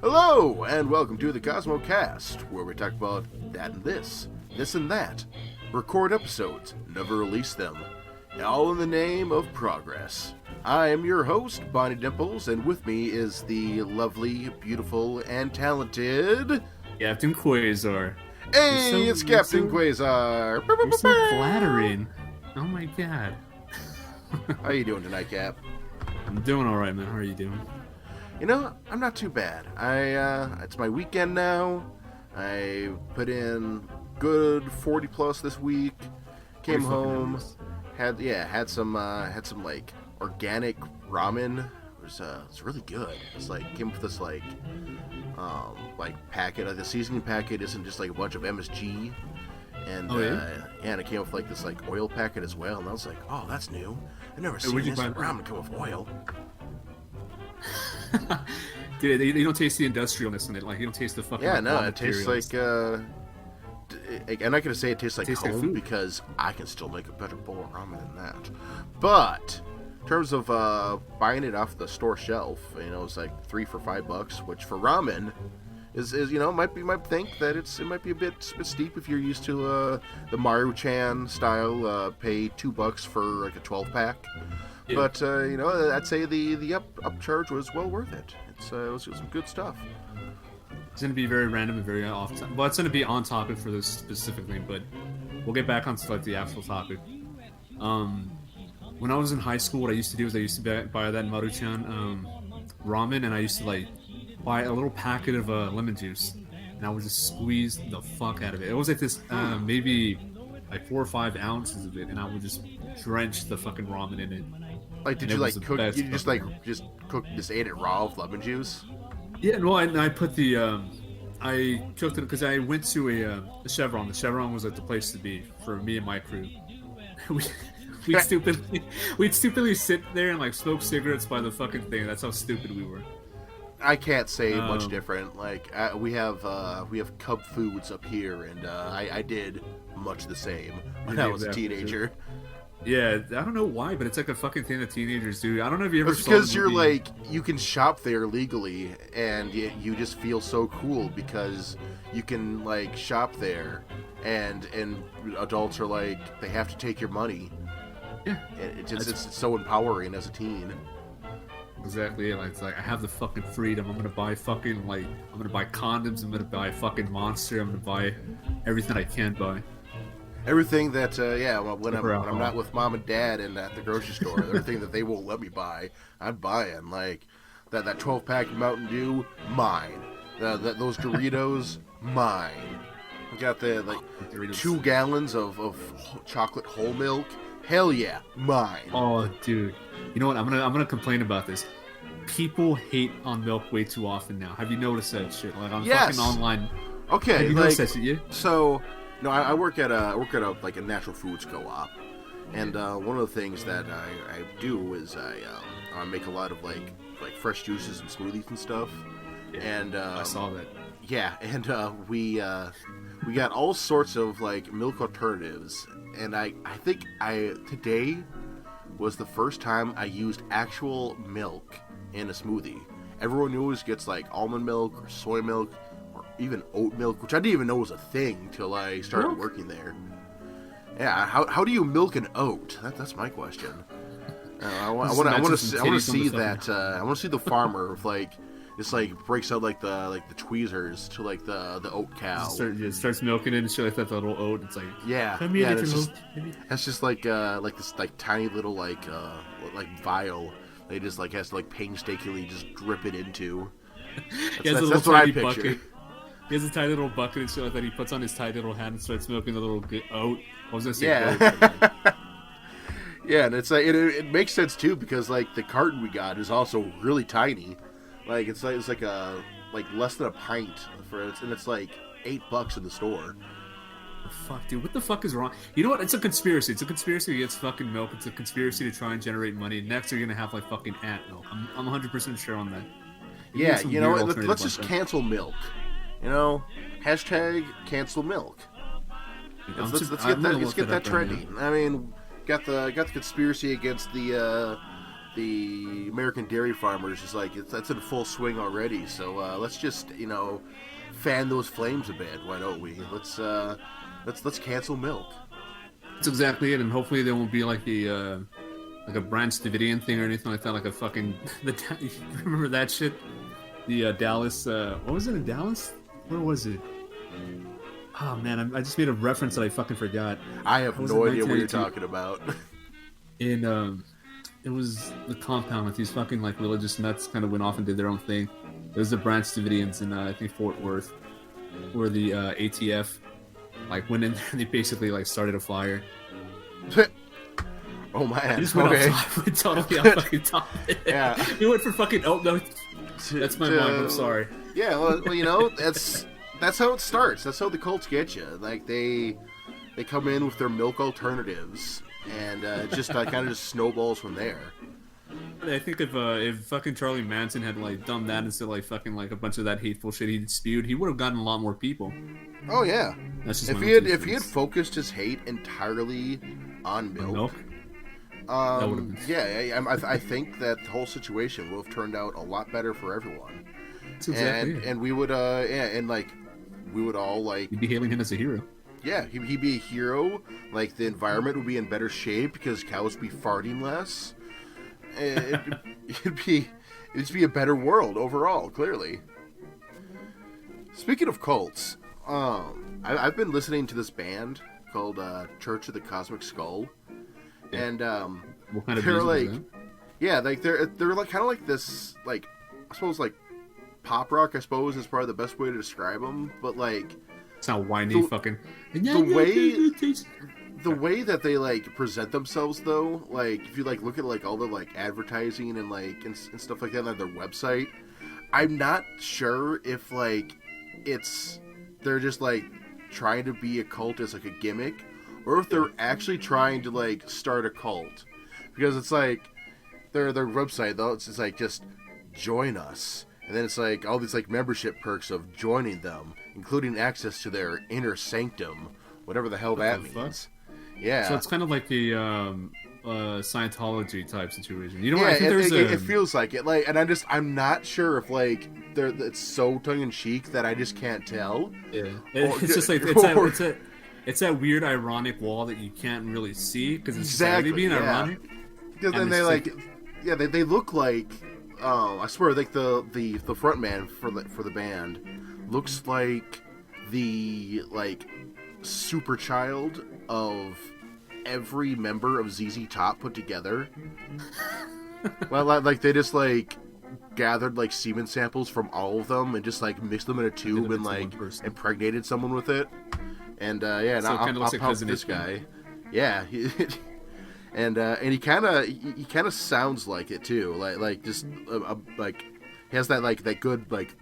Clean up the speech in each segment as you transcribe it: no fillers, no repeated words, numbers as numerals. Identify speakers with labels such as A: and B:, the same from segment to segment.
A: Hello, and welcome to the Cosmocast, where we talk about that and this and that. Record episodes, never release them. All in the name of progress. I am your host, Bonnie Dimples, and with me is the lovely, beautiful, and talented...
B: Captain Quasar.
A: Hey, it's Captain Quasar!
B: You're so flattering. Oh my god.
A: How you doing tonight, Cap?
B: I'm doing alright, man. How are you doing?
A: You know, I'm not too bad. It's my weekend now. I put in good 40 plus this week. Came home, had some like organic ramen. It was really good. It's like came with this like packet. The seasoning packet isn't just like a bunch of MSG. And and it came with like this like oil packet as well. And I was like, oh, that's new. I've never seen this ramen come with oil.
B: Dude, you don't taste the industrialness in it. Like, you don't taste the fucking...
A: Yeah, no, it tastes like... I'm not going to say it tastes like home
B: food.
A: Because I can still make a better bowl of ramen than that. But, in terms of buying it off the store shelf, it's like $3 for $5, which for ramen is might think that it might be a bit steep if you're used to the Maruchan style, pay $2 for like a 12-pack. Yeah. But, I'd say the upcharge was well worth it. It was some good stuff.
B: It's going to be very random and very off. Well, it's going to be on topic for this specifically, but we'll get back on to like the actual topic. When I was in high school, what I used to do is I used to buy that Maruchan ramen, and I used to like buy a little packet of lemon juice, and I would just squeeze the fuck out of it. It was like this maybe like 4 or 5 ounces of it, and I would just drench the fucking ramen in it.
A: Like, did you like cook? You just ate it raw with lemon juice?
B: Yeah, well, I put the I cooked it because I went to a Chevron. The Chevron was like the place to be for me and my crew. we'd stupidly sit there and like smoke cigarettes by the fucking thing. That's how stupid we were. I
A: can't say much different. Like we have Cub Foods up here, and I did much the same when I was a teenager.
B: Yeah, I don't know why, but it's like a fucking thing that teenagers do. I don't know if you ever saw
A: because you're like, you can shop there legally, and you just feel so cool because you can like shop there, and adults are like, they have to take your money.
B: Yeah,
A: it's so empowering as a teen.
B: Exactly. It's like I have the fucking freedom. I'm gonna buy fucking I'm gonna buy condoms. I'm gonna buy fucking Monster. I'm gonna buy everything I can buy.
A: Everything that, when I'm not with mom and dad and at the grocery store, everything that they won't let me buy, I'm buying. Like, that 12-pack Mountain Dew, mine. Those Doritos, mine. I got the, 2 gallons of chocolate whole milk. Hell yeah, mine.
B: Oh, dude. You know what? I'm gonna complain about this. People hate on milk way too often now. Have you noticed that shit? Like, on fucking online.
A: Okay,
B: have you noticed that shit, yeah?
A: So... No, I work at a natural foods co-op, and one of the things that I do is I make a lot of like fresh juices and smoothies and stuff.
B: Yeah,
A: and
B: I saw that.
A: Yeah, and we got all sorts of like milk alternatives, and I think today was the first time I used actual milk in a smoothie. Everyone always gets like almond milk or soy milk. Even oat milk, which I didn't even know was a thing till I started working there. Yeah, how do you milk an oat? That's my question. I want to see that. I want to see the farmer with just breaks out like the tweezers to like the oat cow.
B: Starts milking it and shit like that. The little oat. It's like
A: that's just like this like tiny little like vial. They just like has to like painstakingly just drip it into. That's what I picture.
B: Bucket. He has a tiny little bucket and shit like that. He puts on his tiny little hand and starts milking the little oat. I was gonna say
A: goat. Yeah, and it's like it makes sense too because like the carton we got is also really tiny. Like it's like less than a pint and it's like $8 in the store.
B: Fuck, dude, what the fuck is wrong? You know what? It's a conspiracy. It's a conspiracy against fucking milk. It's a conspiracy to try and generate money. Next, you're gonna have like fucking ant milk. I'm 100% sure on that.
A: Yeah, let's just cancel milk. Hashtag cancel milk. Let's get that trending. I mean, got the conspiracy against the the American dairy farmers is like that's in full swing already. So let's just fan those flames a bit. Why don't we? Let's cancel milk.
B: That's exactly it, and hopefully there won't be like the like a Branch Davidian thing or anything like that. Like a fucking you remember that shit? The Dallas. What was it in Dallas? Where was it? Oh man, I just made a reference that I fucking forgot.
A: I have no idea what you're talking about.
B: And it was the compound with these fucking like religious nuts kind of went off and did their own thing. It was the Branch Davidians in I think Fort Worth, where the ATF like went in there and they basically like started a fire.
A: Oh man!
B: We just went off, we totally off fucking topic. Yeah, we went for fucking. Oh no, that's my mind. I'm sorry.
A: Yeah, well, that's how it starts. That's how the cults get you. Like they come in with their milk alternatives, and it just kind of just snowballs from there.
B: I think if fucking Charlie Manson had like done that instead of like fucking like a bunch of that hateful shit he spewed, he would have gotten a lot more people.
A: Oh yeah.
B: That's just
A: if he had focused his hate entirely on milk. I think that the whole situation would have turned out a lot better for everyone.
B: That's exactly it.
A: And we would we would all like
B: you'd be hailing him as a hero.
A: Yeah, he'd be a hero. Like the environment would be in better shape because cows would be farting less. It'd be a better world overall. Clearly. Speaking of cults, I've been listening to this band called Church of the Cosmic Skull.
B: Yeah.
A: And
B: what kind of
A: they're
B: music
A: like, yeah, like they're like kind of like this, like I suppose like pop rock. I suppose is probably the best way to describe them. But like,
B: it's not whiny fucking.
A: The way that they like present themselves, though, like if you like look at like all the like advertising and like and stuff like that on their website, I'm not sure if like they're just like trying to be a cult as like a gimmick. Or if they're actually trying to like start a cult, because it's like their website though it's like just join us, and then it's like all these like membership perks of joining them, including access to their inner sanctum, whatever the hell that means. Yeah.
B: So it's kind of like the Scientology type situation. You know
A: what?
B: I think
A: it feels like it. Like, and I'm not sure if like it's so tongue in cheek that I just can't tell.
B: Yeah. It's just like it's that weird ironic wall that you can't really see because it's exactly being ironic.
A: Because then they they look like I swear like the front man for the band looks like the like super child of every member of ZZ Top put together. Well, like they just like gathered like semen samples from all of them and just like mixed them in a tube and like impregnated someone with it. And and
B: so
A: I'll pump this guy. Yeah, and he kind of sounds like it too, like just like he has that good like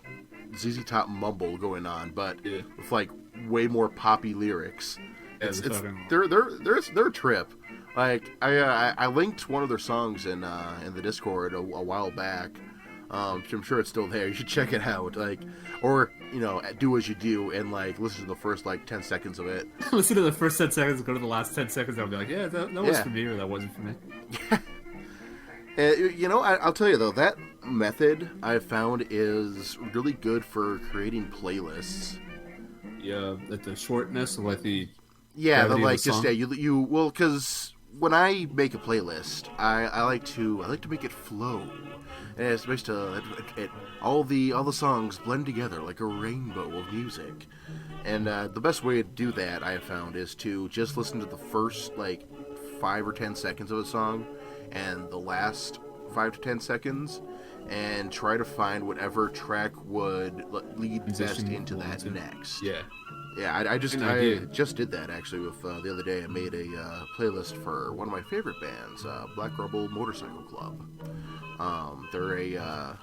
A: ZZ Top mumble going on, but with like way more poppy lyrics. They're a trip. Like I linked one of their songs in the Discord a while back. I'm sure it's still there. You should check it out. Like, or do as you do and like listen to the first like 10 seconds of it.
B: Listen to the first 10 seconds, go to the last 10 seconds. I'll be like, yeah, that was for me, or that wasn't for me.
A: I'll tell you though, that method I found is really good for creating playlists.
B: Yeah, the shortness of like the
A: because when I make a playlist, I like to make it flow. And it's supposed to all the songs blend together like a rainbow of music. And the best way to do that, I have found, is to just listen to the first like 5 or 10 seconds of a song and the last 5 to 10 seconds, and try to find whatever track would lead best into that next. Yeah, I just did that actually with the other day. I made a playlist for one of my favorite bands, Black Rebel Motorcycle Club. They're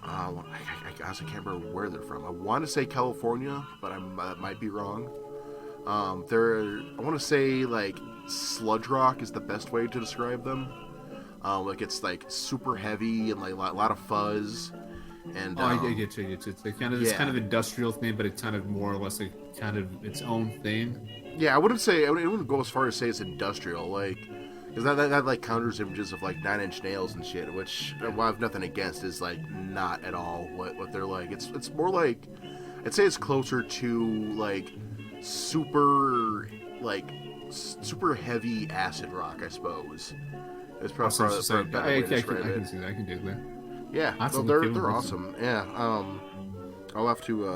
A: I honestly can't remember where they're from. I want to say California, but I might be wrong. I want to say like sludge rock is the best way to describe them. Like it's like super heavy and like a lot of fuzz. And
B: I get you. It's like kind of this kind of industrial thing, but it's kind of more or less like kind of its own thing.
A: Yeah, I wouldn't go as far as say it's industrial, like, Because that like counters images of like 9 Inch Nails and shit, which I have nothing against, is like not at all what they're like. It's more like, I'd say it's closer to like super super heavy acid rock, I suppose. It's probably a better way to describe it.
B: I can see that. I can do that.
A: Yeah, they're awesome. Yeah, I'll have to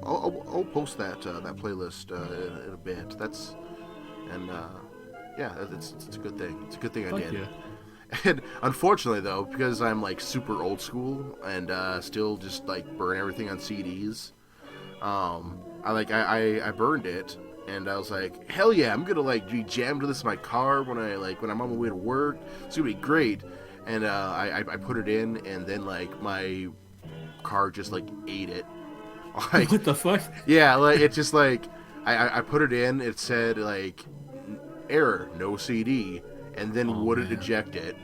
A: I'll post that playlist in a bit. Yeah, it's a good thing. It's a good thing I did.
B: Yeah.
A: And unfortunately, though, because I'm like super old school and still just like burn everything on CDs, I burned it, and I was like, hell yeah, I'm gonna like be jammed to this in my car when I'm on my way to work. It's gonna be great. And I put it in, and then like my car just like ate it. Like,
B: what the fuck?
A: Yeah, like it just like I put it in. It said like error, no CD, and then wouldn't eject it.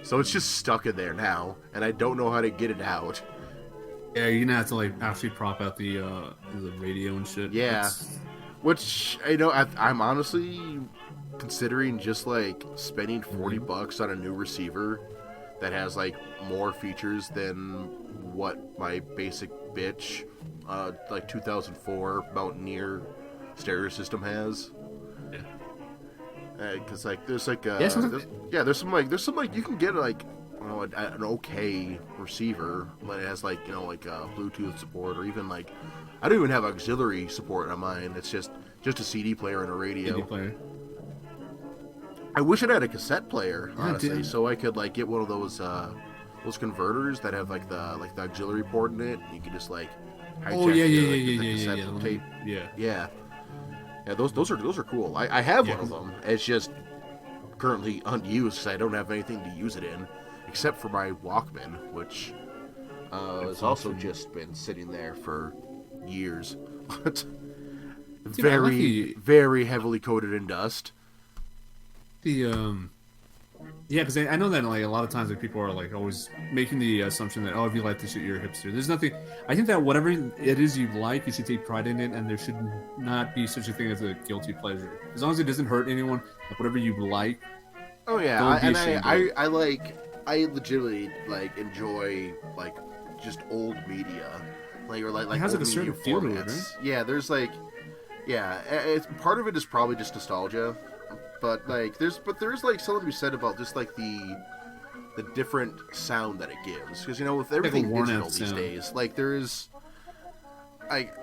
A: So it's just stuck in there now, and I don't know how to get it out.
B: Yeah, you're gonna have to like actually prop out the radio and shit.
A: Yeah, which I'm honestly considering just like spending $40 on a new receiver that has like more features than what my basic bitch like 2004 Mountaineer stereo system has. Because like there's like there's some you can get like an okay receiver, but it has like Bluetooth support, or even like I don't even have auxiliary support on mine. It's just a CD player and a radio.
B: CD player.
A: I wish it had a cassette player, honestly, so I could like get one of those converters that have like the auxiliary port in it. You could just like hijack cassette tape. Yeah, those are cool. I have one of them. It's just currently unused because I don't have anything to use it in, except for my Walkman, which has also just been sitting there for years. Very heavily coated in dust.
B: Because I know that like a lot of times like people are like always making the assumption that if you like this shit, you're a hipster. There's nothing. I think that whatever it is you like, you should take pride in it, and there should not be such a thing as a guilty pleasure. As long as it doesn't hurt anyone, like whatever you like.
A: Oh yeah, I legitimately like enjoy like just old media, like
B: it has like a certain feel to it, right?
A: Yeah, there's like it's part of it is probably just nostalgia. But like there's like something to be said about just like the different sound that it gives, because with everything digital these days, like there's like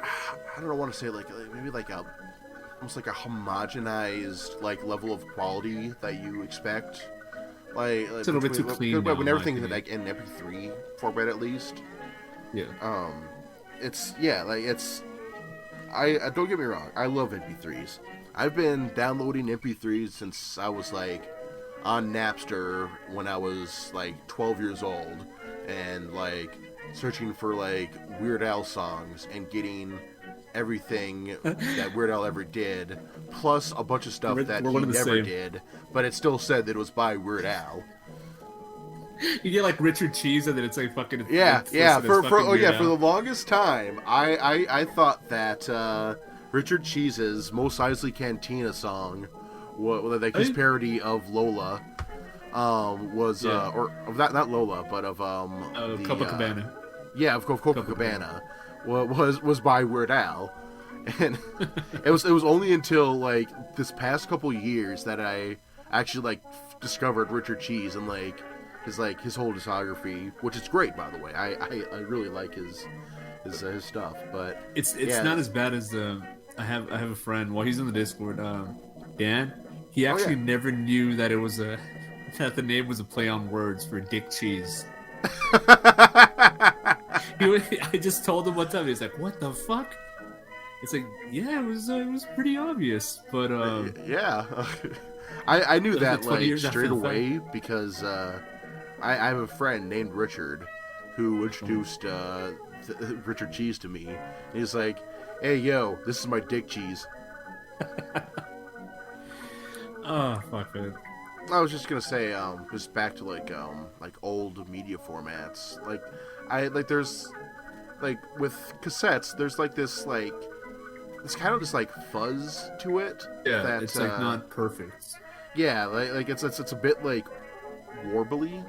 A: I don't want to say like maybe like almost like a homogenized like level of quality that you expect. Like
B: it's a little bit too clean
A: when everything's like in MP3 format at least.
B: Yeah.
A: I don't get me wrong, I love MP3s. I've been downloading MP3s since I was like on Napster when I was like 12 years old, and like searching for like Weird Al songs and getting everything that Weird Al ever did, plus a bunch of stuff that he never did, but it still said that it was by Weird Al.
B: You get like Richard Cheese, and then it's like fucking
A: For the longest time, I thought that Richard Cheese's Mos Eisley Cantina song, like his parody of Lola, was or of not Lola, but of
B: Copacabana.
A: Of Copacabana, was by Weird Al, and it was only until like this past couple years that I actually like discovered Richard Cheese and like his whole discography, which is great, by the way. I really like his stuff, but
B: it's not as bad as I have a friend. Well, he's in the Discord. Dan. He actually never knew that it was that the name was a play on words for Dick Cheese. I just told him one time. He's like, "What the fuck?" It's like, yeah, it was pretty obvious, but
A: I knew that like straight away because I have a friend named Richard who introduced Richard Cheese to me. And he's like, "Hey, yo, this is my Dick Cheese."
B: Oh, fuck it.
A: I was just gonna say, just back to like old media formats. There's like with cassettes, there's like this like it's kind of just like fuzz to it.
B: Yeah, it's like not perfect.
A: Yeah, like it's a bit like warbly,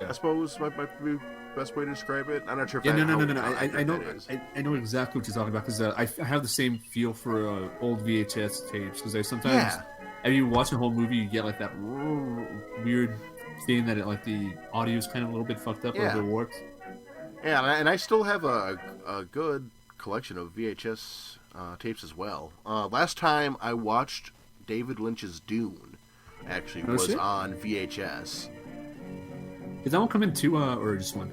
B: Yeah.
A: I suppose might be the best way to describe it. I'm not sure if
B: Yeah,
A: that
B: no.
A: how
B: I know,
A: that is.
B: I know exactly what you're talking about because I have the same feel for old VHS tapes because I sometimes,
A: Yeah,
B: if you watch a whole movie, you get like that weird feeling that like the audio is kind of a little bit fucked up or a
A: yeah,
B: bit warped.
A: yeah, and I still have a good collection of VHS tapes as well. Last time I watched David Lynch's Dune, actually,
B: Oh
A: was
B: shit!
A: on VHS.
B: Did that one come in two or just one?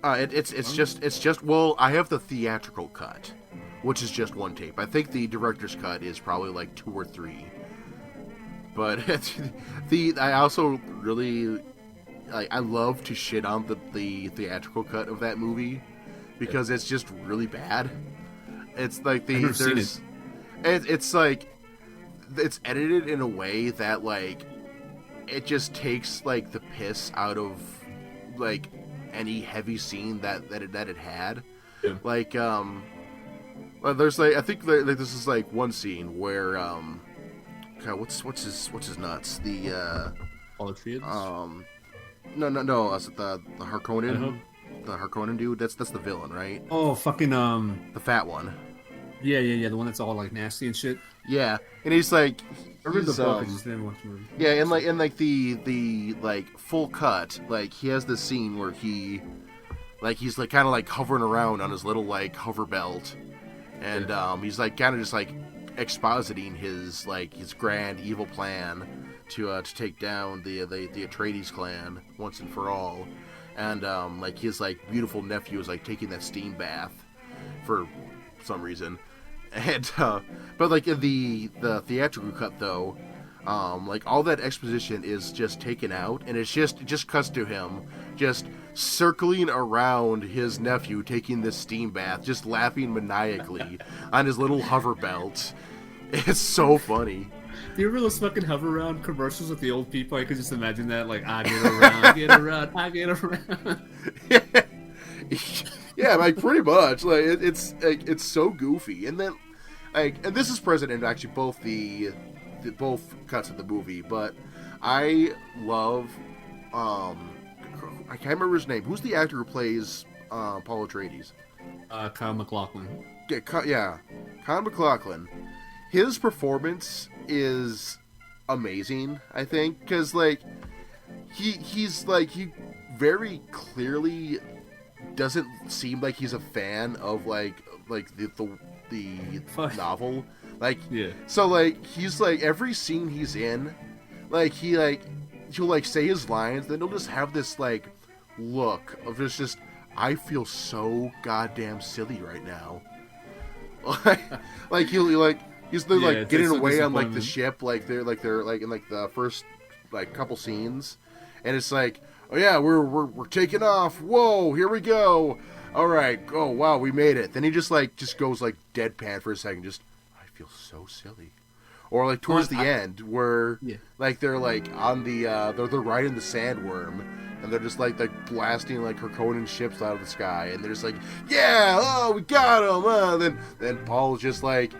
A: It's just well, I have the theatrical cut, which is just one tape. I think the director's cut is probably like 2 or 3. But I also really I love to shit on the theatrical cut of that movie because it's just really bad. It's like
B: I've never seen it.
A: it's like it's edited in a way that like it just takes like the piss out of like any heavy scene that it had.
B: Yeah.
A: Like well, there's like I think like this is like one scene where God, what's his nuts? The
B: All
A: no, is it the Harkonnen?
B: Uh-huh.
A: The Harkonnen dude? That's the villain, right?
B: Oh, fucking
A: The fat one.
B: yeah, the one that's all like nasty and shit.
A: Yeah, and he's like,
B: I read the
A: he's,
B: book. I just didn't watch the movie.
A: yeah, and like the like full cut, like he has this scene where he's like kind of like hovering around on his little like hover belt, and he's like kind of just like expositing his grand evil plan to take down the Atreides clan once and for all, and like his like beautiful nephew is like taking that steam bath for some reason. And but like in the theatrical cut though, like all that exposition is just taken out, and it just cuts to him just circling around his nephew taking this steam bath, just laughing maniacally on his little hover belt. It's so funny.
B: Do you remember those fucking hover around commercials with the old people? I could just imagine that, like, I get around, get around, I get around.
A: Yeah, like pretty much. Like it's so goofy, and then like, and this is present in actually both the both cuts of the movie. But I love I can't remember his name. Who's the actor who plays Paul Atreides?
B: Kyle MacLachlan.
A: Yeah, Kyle MacLachlan. His performance is amazing, I think, because like he's like he very clearly doesn't seem like he's a fan of like the novel, like
B: Yeah.
A: So like he's like every scene he's in, like he'll like say his lines, then he'll just have this like look of just I feel so goddamn silly right now. like he'll like he's like getting
B: like
A: away on like the ship, like they're like in like the first like couple scenes, and it's like, oh yeah, we're taking off. Whoa, here we go. All right. Oh wow, we made it. Then he just goes like deadpan for a second. Just I feel so silly. Or like towards the end where like they're like on the they're riding the sandworm, and they're just like blasting like Harkonnen ships out of the sky, and they're just like, yeah, oh we got him. Then Paul just like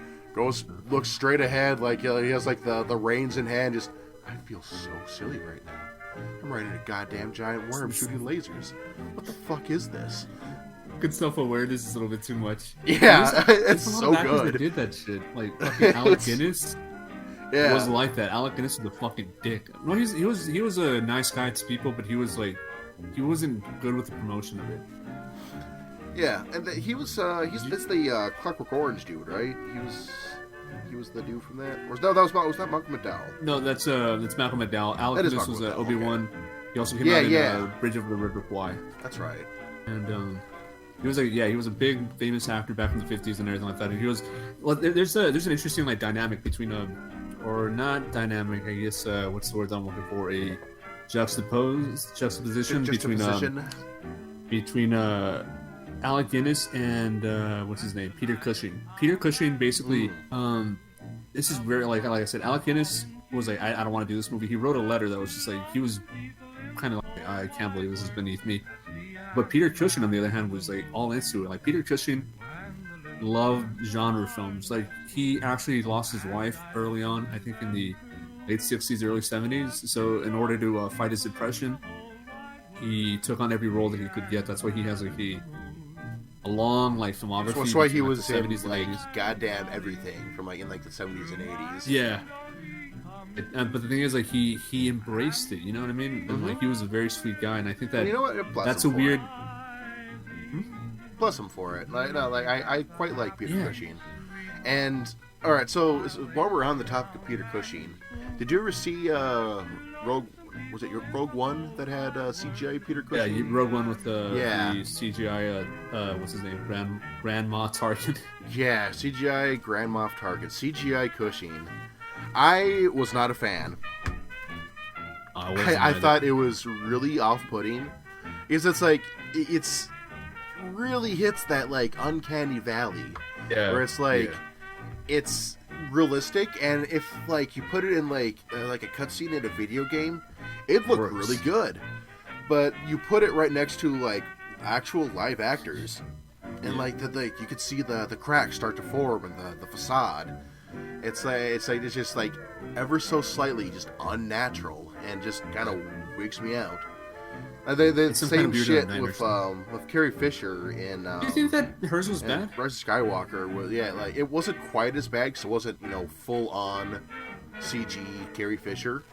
A: looks straight ahead, like he has like the reins in hand. Just I feel so silly right now. I'm riding a goddamn giant worm shooting lasers. What the fuck is this?
B: Good self-awareness is a little bit too much.
A: Yeah, it's
B: a lot
A: so
B: of actors
A: good.
B: that did that shit. Like fucking Alec Guinness
A: Yeah,
B: was like that. Alec Guinness was a fucking dick. No, he was a nice guy to people, but he wasn't good with the promotion of it.
A: yeah, and that's the Clockwork Orange dude, right? He was the dude from that. Or was that Malcolm McDowell?
B: No, that's Malcolm McDowell. Alec Guinness was Obi-Wan. Okay. He also came out in Bridge over the River Kwai.
A: That's right.
B: And he was a big famous actor back in the 50s and everything like that. And he was there's an interesting like dynamic between or not dynamic, I guess what's the word I'm looking for, a juxtaposition between Alec Guinness and what's his name, Peter Cushing. Peter Cushing basically this is very like I said, Alec Guinness was like I don't want to do this movie. He wrote a letter that was just like he was kind of like I can't believe this is beneath me. But Peter Cushing, on the other hand, was like all into it. Like Peter Cushing loved genre films. Like he actually lost his wife early on, I think in the late 60s, early 70s. So in order to fight his depression, he took on every role that he could get. That's why he has like a long like filmography.
A: That's why he
B: between, like,
A: was
B: the
A: in
B: 70s and
A: like
B: 80s.
A: goddamn everything from like in like the 70s and 80s.
B: Yeah. But the thing is, like, he embraced it. You know what I mean? And like, he was a very sweet guy, and I think that
A: And you know what? Bless
B: that's
A: him
B: a
A: for
B: weird.
A: it. Bless him for it. Like, no, like I quite like Peter
B: Yeah.
A: Cushing. And all right, so while we're on the topic of Peter Cushing, did you ever see Rogue? Was it your Rogue One that had CGI Peter
B: Yeah,
A: Cushing?
B: you Rogue One with
A: Yeah.
B: the CGI. What's his name? Grand Moff Tarkin.
A: Yeah, CGI Grand Moff Tarkin, CGI Cushing. I was not a fan. I thought it was really off-putting, because it's like it's really hits that like uncanny valley, where it's like it's realistic, and if like you put it in like a cutscene in a video game, it looked really good. But you put it right next to like actual live actors, and like you could see the cracks start to form and the facade. It's just like ever so slightly just unnatural, and just kind of wigs me out. The same shit with Carrie Fisher in.
B: Do you think that hers was bad?
A: Rise of Skywalker was like it wasn't quite as bad, because it wasn't full on CG Carrie Fisher,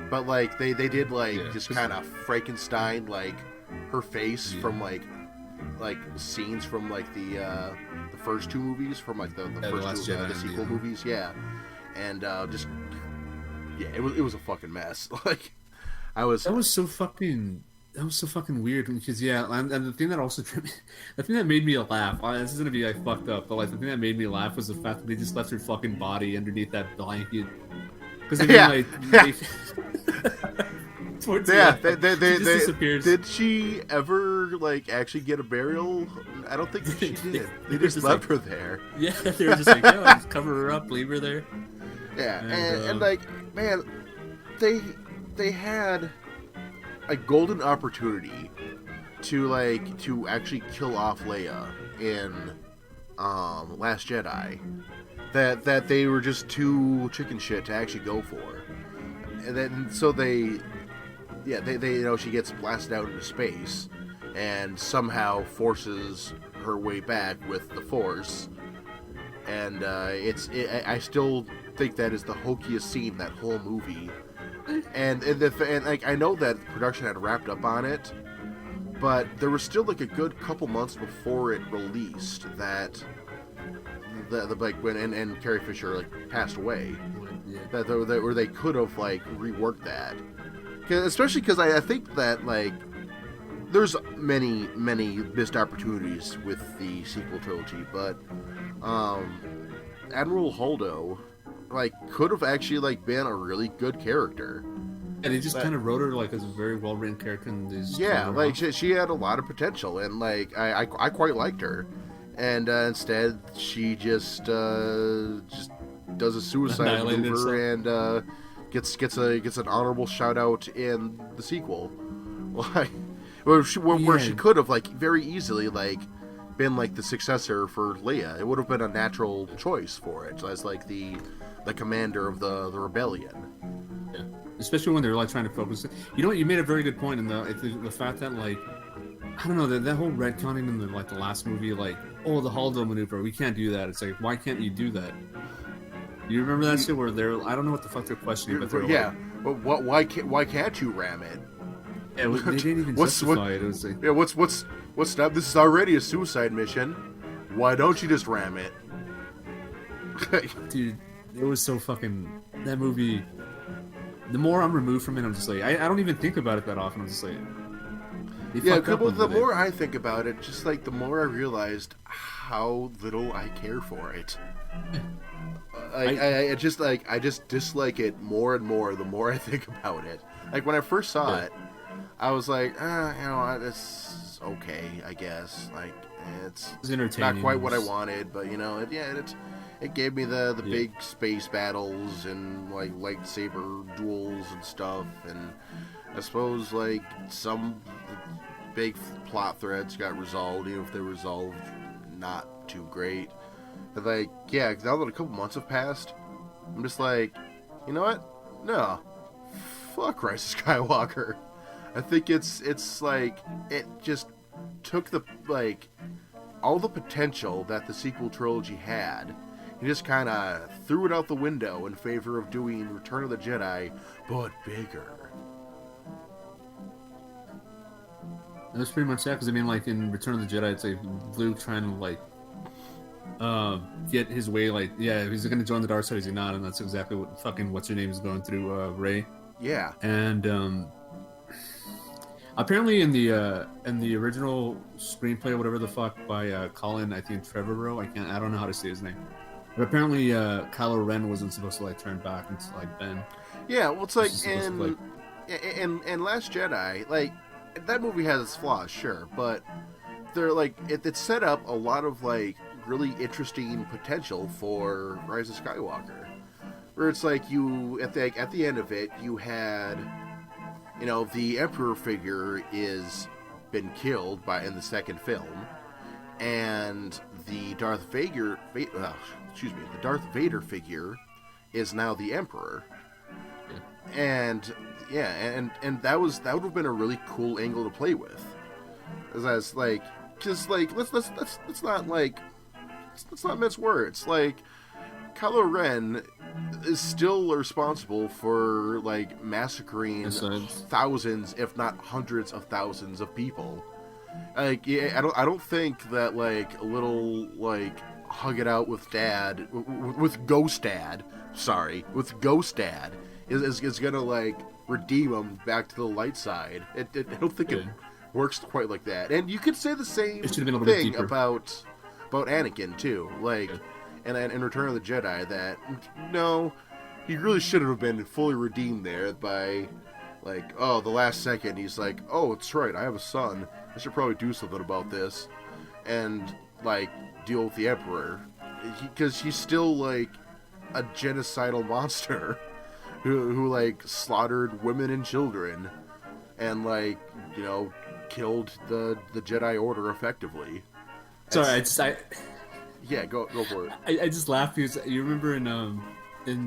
A: but like they did just kind of Frankenstein like her face from like scenes from like the first two movies, from like the first two the sequel movies, and it was a fucking mess. Like that was so fucking weird, because and the thing that also the thing that made me laugh, this is gonna be like fucked up, but like the thing that made me laugh was the fact that they just left her fucking body underneath that blanket, because they disappears. Did she ever like actually get a burial? I don't think she did. They just left her there. Yeah, they were just like, just cover her up, leave her there. Yeah, and like, man, they had a golden opportunity to actually kill off Leia in Last Jedi, that they were just too chicken shit to actually go for, and then so they she gets blasted out into space and somehow forces her way back with the Force, and I still think that is the hokiest scene in that whole movie. And like I know that production had wrapped up on it, but there was still like a good couple months before it released that the like when and Carrie Fisher like passed away, that where they could have like reworked that, especially because I think that like there's many missed opportunities with the sequel trilogy, but Admiral Holdo like could have actually like been a really good character.
B: And they just kind of wrote her like as a very well written character, and
A: like she had a lot of potential, and like I quite liked her, and instead she just does a suicide maneuver and gets an honorable shout out in the sequel, like where she could have like very easily like been like the successor for Leia. It would have been a natural choice for it as like the commander of the rebellion.
B: Yeah. Especially when they're like trying to focus. You know what? You made a very good point in the fact that like I don't know that whole retconning in the last movie, like the Holdo maneuver, we can't do that. It's like, why can't you do that? You remember that shit where they're I don't know what the fuck they're questioning, but they're
A: but why can't you ram it?
B: Yeah, they didn't even justify it. It was like,
A: what's that? This is already a suicide mission. Why don't you just ram it?
B: Dude, it was so fucking that movie. The more I'm removed from it, I'm just like I don't even think about it that often. I'm just like
A: the more I think about it, just like the more I realized how little I care for it. I just dislike it more and more the more I think about it. Like when I first saw it, I was like, it's okay, I guess. Like it's not quite what I wanted, but it gave me the big space battles and like lightsaber duels and stuff, and I suppose like some big plot threads got resolved, even if they were resolved not too great. But like now that a couple months have passed, I'm just like, you know what? No, fuck Rise of Skywalker. I think it's like it just took the like all the potential that the sequel trilogy had. He just kind of threw it out the window in favor of doing Return of the Jedi, but bigger.
B: That's pretty much that, because I mean, like in Return of the Jedi, it's like Luke trying to like get his way. Like, yeah, he's gonna join the dark side, is he not? And that's exactly what fucking what's her name is going through, Rey.
A: Yeah.
B: And apparently in the original screenplay or whatever the fuck by Colin, I think Trevorrow, I don't know how to say his name. But apparently Kylo Ren wasn't supposed to like turn back into like Ben.
A: Yeah, well, it's like in Last Jedi, like that movie has its flaws, sure, but they're like it set up a lot of like really interesting potential for Rise of Skywalker, where it's like you at the end of it you had, you know, the Emperor figure is been killed in the second film, and the Darth Vader figure is now the Emperor. And yeah, and that would have been a really cool angle to play with. As like, just like let's not mince words. Like, Kylo Ren is still responsible for like massacring thousands, if not hundreds of thousands of people. Like, yeah, I don't think that like a little like hug it out with Dad, with Ghost Dad. Sorry, with Ghost Dad is gonna like redeem him back to the light side. I don't think it works quite like that. And you could say the same thing about Anakin too. Like, and in Return of the Jedi, that no, he really shouldn't have been fully redeemed there by like, oh, the last second he's like, oh, it's right, I have a son. I should probably do something about this, and like deal with the Emperor, because he's still like a genocidal monster who like slaughtered women and children, and like, you know, killed the Jedi Order effectively.
B: Sorry,
A: yeah, go for it.
B: I just laughed because you remember in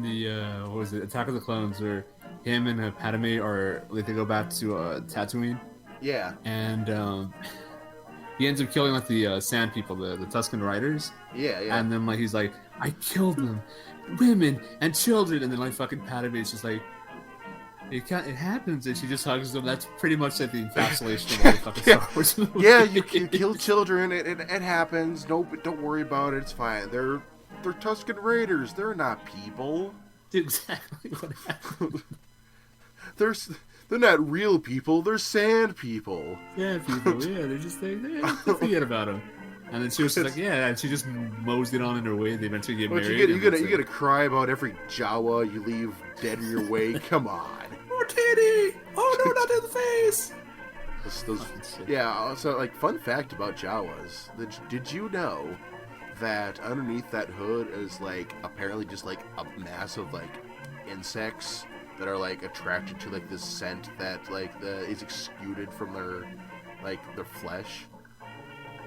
B: the what was it, Attack of the Clones, where him and Padme are like, they go back to Tatooine.
A: Yeah.
B: And he ends up killing like the Sand People, the Tusken Riders.
A: Yeah, yeah.
B: And then like he's like, I killed them, women and children, and then like fucking Padme is just like, it happens, and she just hugs them. That's pretty much like the encapsulation of all the fucking Star Wars movies.
A: Yeah, you kill children. It happens. Don't worry about it. It's fine. They're Tusken Raiders. They're not people.
B: Exactly what happened.
A: They're not real people. They're sand people.
B: Sand people. Yeah, they're just like, forget about them. And then she was like, yeah, and she just mows it on in her way. They eventually get married.
A: You gotta cry about every Jawa you leave dead in your way. Come on.
B: More titty! Oh no, not in the face!
A: Yeah, so like, fun fact about Jawas. Did you know that underneath that hood is like apparently just like a mass of like insects that are like attracted to like this scent that like is exuded from their flesh?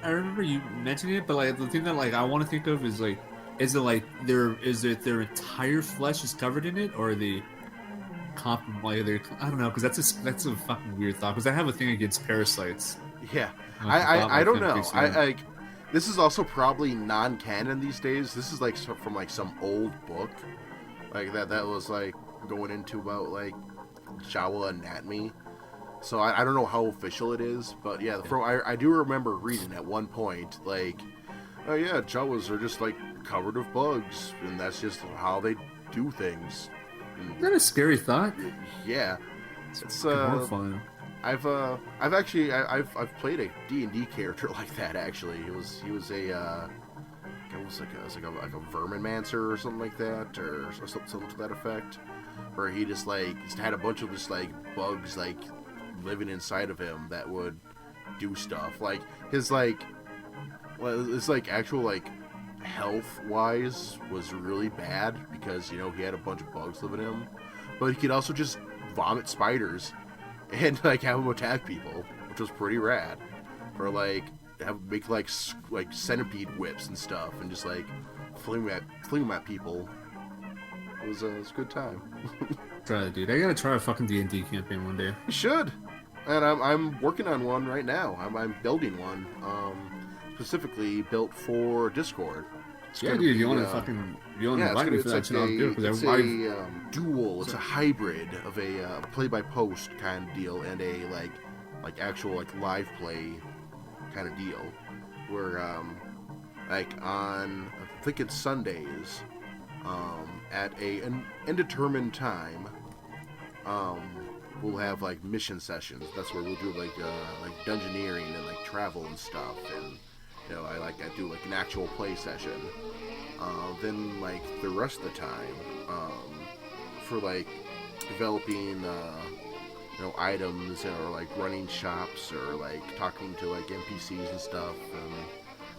B: I remember you mentioning it, but like the thing that like I want to think of is like, is it like their entire flesh is covered in it, or the like I don't know, because that's a fucking weird thought, because I have a thing against parasites.
A: Yeah, I don't know. I this is also probably non-canon these days. This is like from like some old book like that was like going into about like Jawa anatomy. So I don't know how official it is, but yeah, I do remember reading at one point, like, oh yeah, Jawas are just like covered with bugs, and that's just how they do things.
B: Isn't that a scary thought?
A: Yeah, it's
B: horrifying.
A: I've played a D&D character like that actually. He was a vermin mancer or something like that, or something to that effect, where he just had a bunch of just like bugs like living inside of him that would do stuff. Like his actual like health wise was really bad, because, you know, he had a bunch of bugs living in him, but he could also just vomit spiders and like have them attack people, which was pretty rad. Or like make like centipede whips and stuff, and just like fling them at people. It was a good time.
B: Try it, dude. I gotta try a fucking D&D campaign one day.
A: You should. And I'm working on one right now. I'm building one, specifically built for Discord. It's
B: Yeah,
A: gonna
B: dude.
A: be,
B: You want to fucking invite me for that
A: it's
B: shit? I'll do it
A: it's
B: because
A: a dual. It's a hybrid of a play-by-post kind of deal and a like actual like live play kind of deal. Where like on I think it's Sundays, at an indeterminate time, we'll have like mission sessions. That's where we'll do like dungeoneering and like travel and stuff. And I do like an actual play session. Then like the rest of the time, for like developing items or like running shops or like talking to like NPCs and stuff and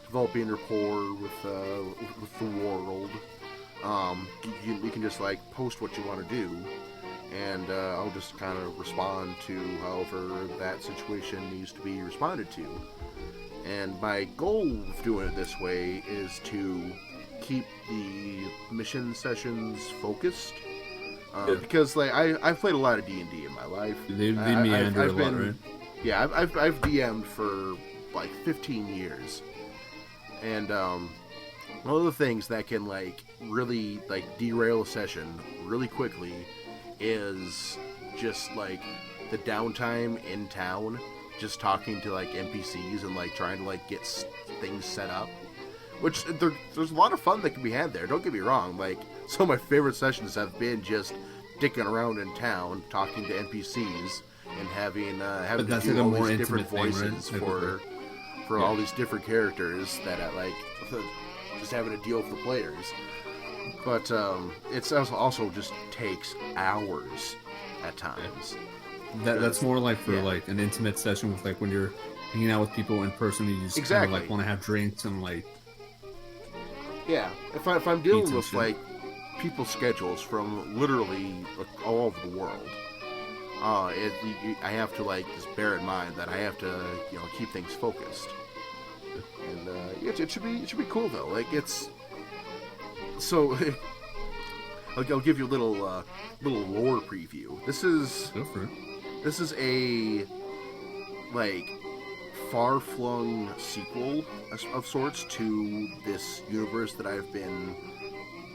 A: developing rapport with the world. You can just like post what you want to do, and I'll just kind of respond to however that situation needs to be responded to. And my goal of doing it this way is to keep the mission sessions focused. Because like I've played a lot of D&D in my life.
B: They meander a lot, right?
A: Yeah, I've DM'd for like 15 years, and one of the things that can like really like derail a session really quickly is just like the downtime in town, just talking to like NPCs and like trying to like get things set up. Which there's a lot of fun that can be had there. Don't get me wrong. Like some of my favorite sessions have been just dicking around in town, talking to NPCs, and having to do all these different voices for all these different characters that I like. Just having to deal with the players. But it's also just takes hours at times.
B: That's more like for like an intimate session with like when you're hanging out with people in person. You just kind of like want to have drinks and like.
A: Yeah, if I'm dealing with like people's schedules from literally all over the world, I have to like just bear in mind that I have to keep things focused. And it should be cool though. Like it's so. I'll give you a little lore preview. This is a like far-flung sequel of sorts to this universe that I've been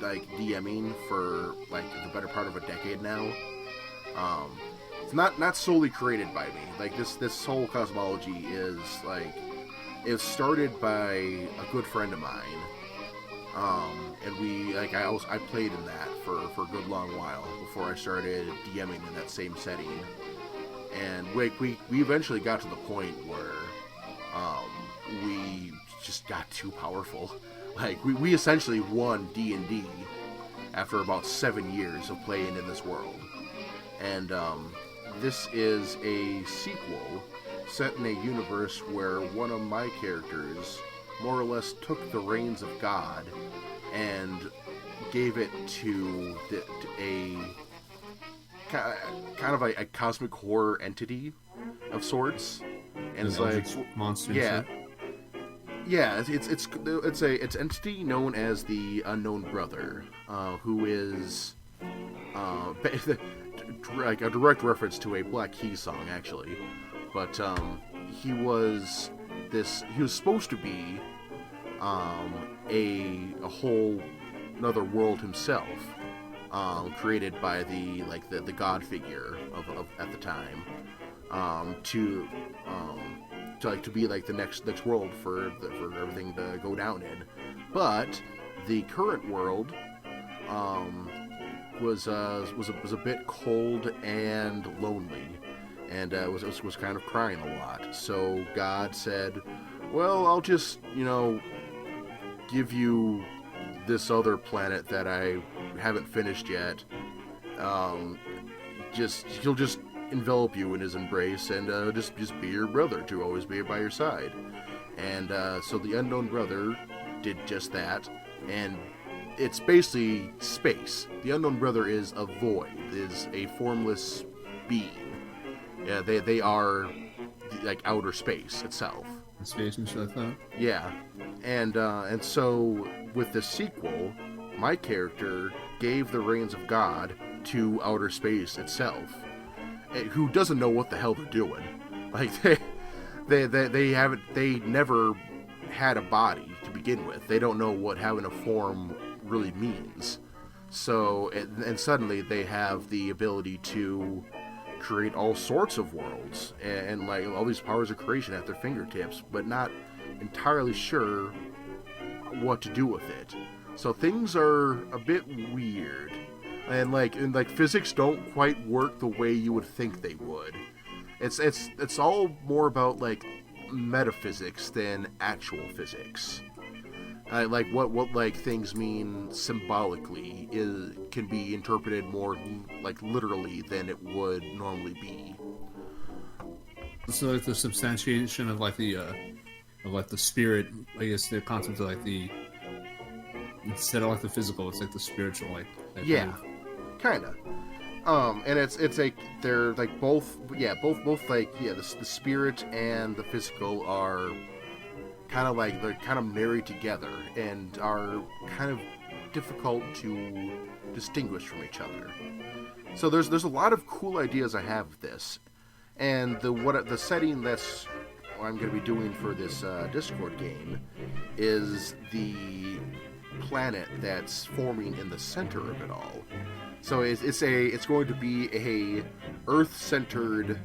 A: like DMing for like the better part of a decade now. It's not solely created by me. Like this whole cosmology is like it started by a good friend of mine, and we like I played in that for a good long while before I started DMing in that same setting, and we eventually got to the point where we just got too powerful. Like we essentially won D&D after about 7 years of playing in this world, and this is a sequel set in a universe where one of my characters more or less took the reins of God and gave it to a kind of a cosmic horror entity of sorts, and it's like
B: monster.
A: Yeah, it's an entity known as the Unknown Brother, who is like a direct reference to a Black Keys song, actually. But he was supposed to be a whole another world himself, created by the god figure of at the time, to be like the next world for everything to go down in. But the current world was a bit cold and lonely, and was kind of crying a lot. So God said, "Well, I'll just give you this other planet that I haven't finished yet. He'll just envelop you in his embrace and just be your brother, to always be by your side." And so the Unknown Brother did just that, and it's basically space. The Unknown Brother is a void, is a formless being. Yeah, they are like outer space itself.
B: Space and shit like that.
A: Yeah, and so with the sequel, my character gave the reins of God to outer space itself, who doesn't know what the hell they're doing. Like they never had a body to begin with. They don't know what having a form really means. So, and suddenly they have the ability to create all sorts of worlds and like all these powers of creation at their fingertips, but not entirely sure what to do with it. So things are a bit weird, and physics don't quite work the way you would think they would. It's all more about like metaphysics than actual physics. Like what like things mean symbolically can be interpreted more like literally than it would normally be.
B: So like the substantiation of like the spirit, I guess the concept of like the, instead of like the physical, it's like the spiritual, like
A: yeah, kind of. And it's like they're like both like the spirit and the physical are kind of like they're kind of married together and are kind of difficult to distinguish from each other. So there's a lot of cool ideas I have with this, and the setting that's what I'm going to be doing for this Discord game is the planet that's forming in the center of it all. So it's going to be a Earth-centered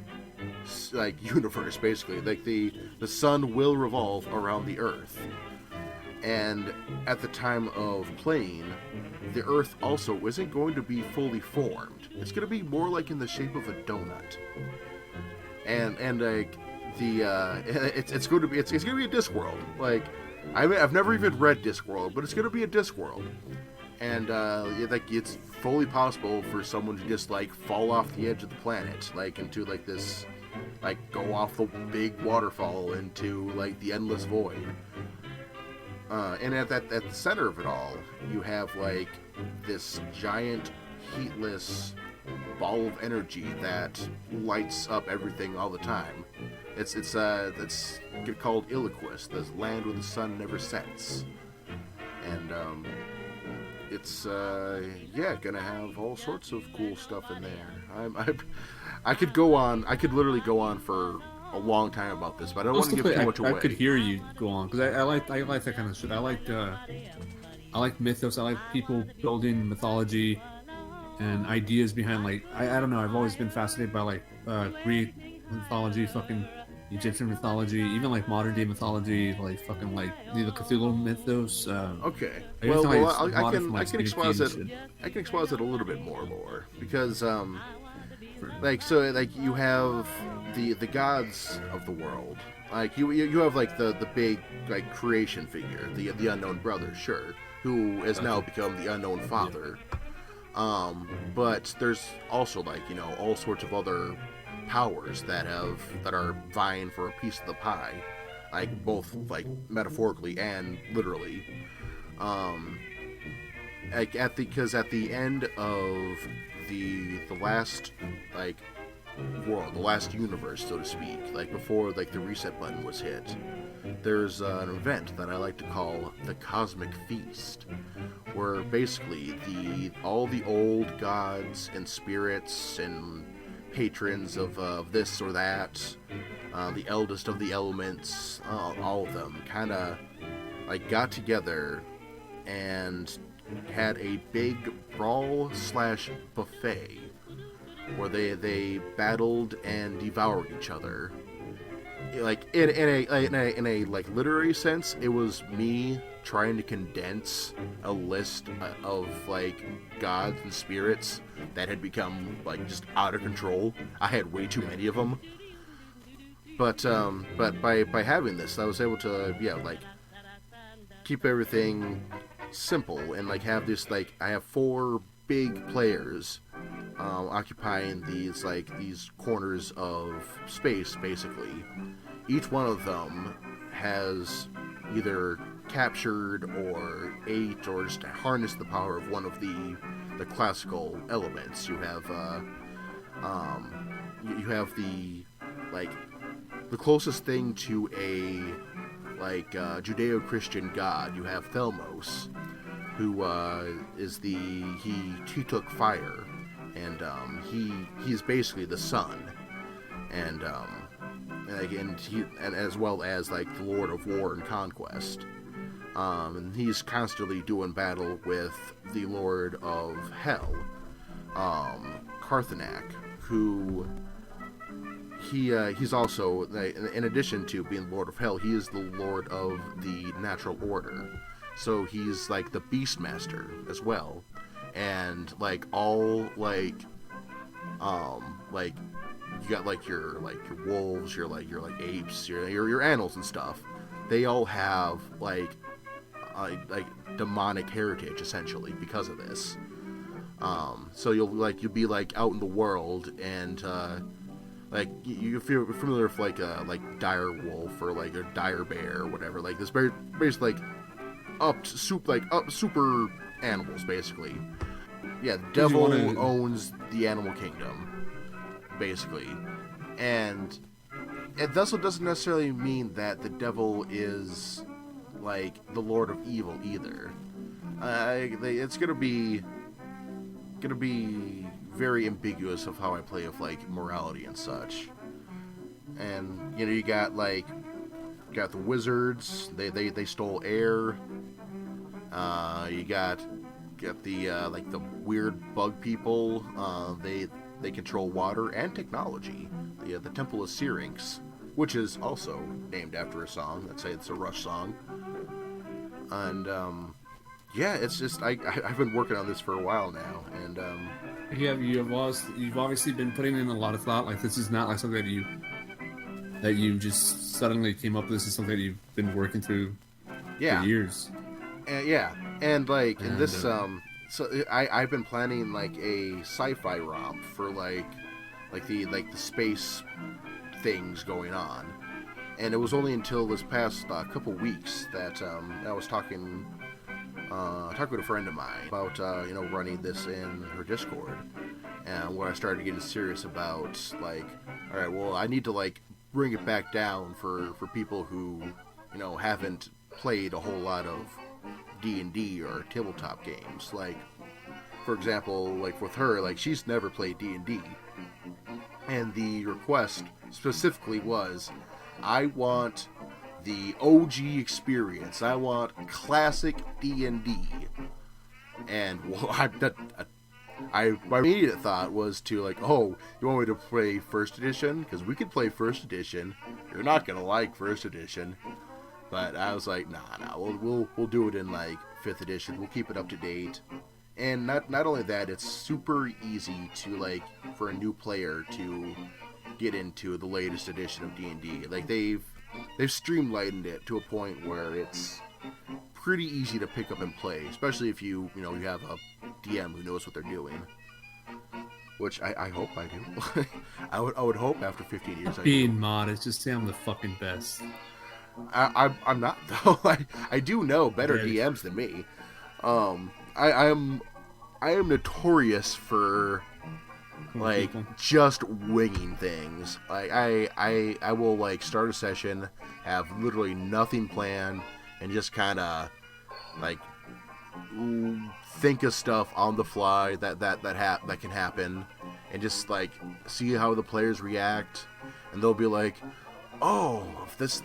A: like universe, basically. Like the sun will revolve around the Earth, and at the time of playing, the Earth also isn't going to be fully formed. It's going to be more like in the shape of a donut, and like it's going to be a Discworld. Like I've never even read Discworld, but it's going to be a Discworld. And like it's fully possible for someone to just like fall off the edge of the planet, like into like this, like go off the big waterfall into like the endless void. And at the center of it all, you have like this giant heatless ball of energy that lights up everything all the time. It's called Illaquist, the land where the sun never sets, and it's gonna have all sorts of cool stuff in there. I could literally go on for a long time about this, but I don't want to give too much away.
B: I could hear you go on because I like that kind of shit. I like mythos. I like people building mythology and ideas behind like I don't know. I've always been fascinated by like Greek mythology, fucking Egyptian mythology, even like modern day mythology, like fucking like the Cthulhu mythos.
A: Okay. Well, I can exposit it. I can exposit a little bit more because you have the gods of the world. Like you have like the big like creation figure, the unknown brother, sure, who has now become the unknown father. But there's also like all sorts of other powers that are vying for a piece of the pie, like both like metaphorically and literally. Because at the end of the last like world, the last universe, so to speak, like before like the reset button was hit, there's an event that I like to call the Cosmic Feast, where basically all the old gods and spirits and patrons of this or that, the eldest of the elements, all of them kind of like got together and had a big brawl/buffet where they battled and devoured each other. Like in a like literary sense, it was me trying to condense a list of like gods and spirits that had become like just out of control. I had way too many of them. But by having this, I was able to like keep everything simple and like have this like I have 4 big players occupying these corners of space basically. Each one of them has either captured or ate or just harnessed the power of one of the classical elements. You have the like the closest thing to a like Judeo-Christian god. You have Thelmos, who is he took fire, and he is basically the sun, and as well as like the Lord of War and Conquest. And he's constantly doing battle with the Lord of Hell, Carthanak, who he's also, in addition to being Lord of Hell, he is the Lord of the Natural Order. So he's like the Beastmaster as well, and like all like you got like your wolves, your apes, your animals and stuff. They all have like demonic heritage essentially because of this. So you'll be like out in the world and like you feel familiar with like dire wolf or like a dire bear or whatever. Like this basically super animals basically. Yeah, the devil owns the animal kingdom basically, and it also doesn't necessarily mean that the devil is like the Lord of Evil either. It's gonna be very ambiguous of how I play with like morality and such. And you know, you got the wizards. They stole air. You got the like the weird bug people. They control water and technology. The Temple of Syrinx, which is also named after a song. Let's say it's a Rush song. And yeah, it's just I've been working on this for a while now, and
B: you've obviously been putting in a lot of thought. Like this is not like something that you just suddenly came up with. This is something that you've been working through for years.
A: And like in this so I've been planning like a sci-fi romp for like the space things going on, and it was only until this past couple weeks that I was talking with a friend of mine about running this in her Discord, and where I started getting serious about like, all right, well, I need to like bring it back down for people who haven't played a whole lot of D&D or tabletop games. Like, for example, like with her, like she's never played D&D, and the request specifically was, I want the OG experience. I want classic D&D. And well, my immediate thought was to like, oh, you want me to play first edition? Because we could play first edition. You're not gonna like first edition. But I was like, nah, we'll do it in like 5th edition. We'll keep it up to date. And not only that, it's super easy to like for a new player to get into the latest edition of D&D. Like they've streamlined it to a point where it's pretty easy to pick up and play, especially if you have a DM who knows what they're doing. Which I hope I do. I would hope after 15 years.
B: Being modest, just say I'm the fucking best.
A: I'm not though. I do know better DMs than me. I am notorious for like just winging things. Like I will like start a session, have literally nothing planned, and just kind of like think of stuff on the fly that can happen, and just like see how the players react, and they'll be like, oh, if this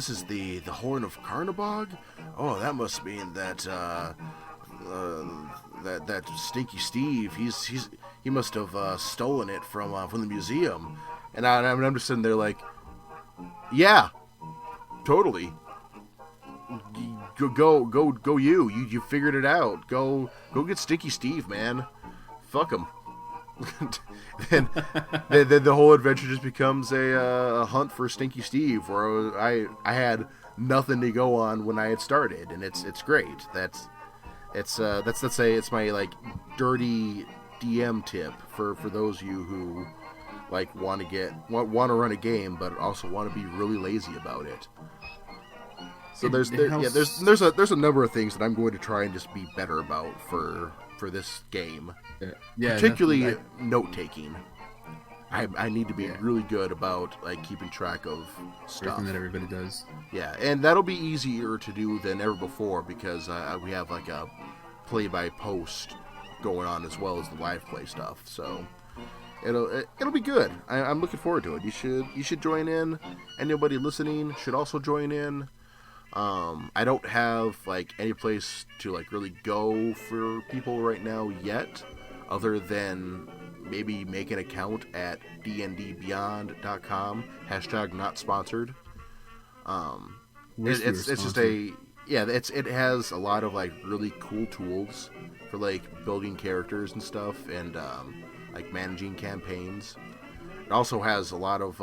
A: is the Horn of Carnabog, oh, that must mean that that Stinky Steve, he must have stolen it from the museum. And I'm just sitting there like, yeah, totally. Go you figured it out. Go get Stinky Steve, man. Fuck him. then the whole adventure just becomes a hunt for Stinky Steve, where I had nothing to go on when I had started, and it's great. That's my like dirty DM tip for those of you who like want to run a game but also want to be really lazy about it. So there's a number of things that I'm going to try and just be better about for this game. Yeah, particularly note taking. I need to be really good about like keeping track of stuff.
B: Everything that everybody does.
A: Yeah, and that'll be easier to do than ever before because we have like a play by post going on as well as the live play stuff. So it'll be good. I'm looking forward to it. You should join in. Anybody listening should also join in. I don't have like any place to like really go for people right now yet, other than maybe make an account at dndbeyond.com #not sponsored. It's just it has a lot of like really cool tools for like building characters and stuff, and like managing campaigns. It also has a lot of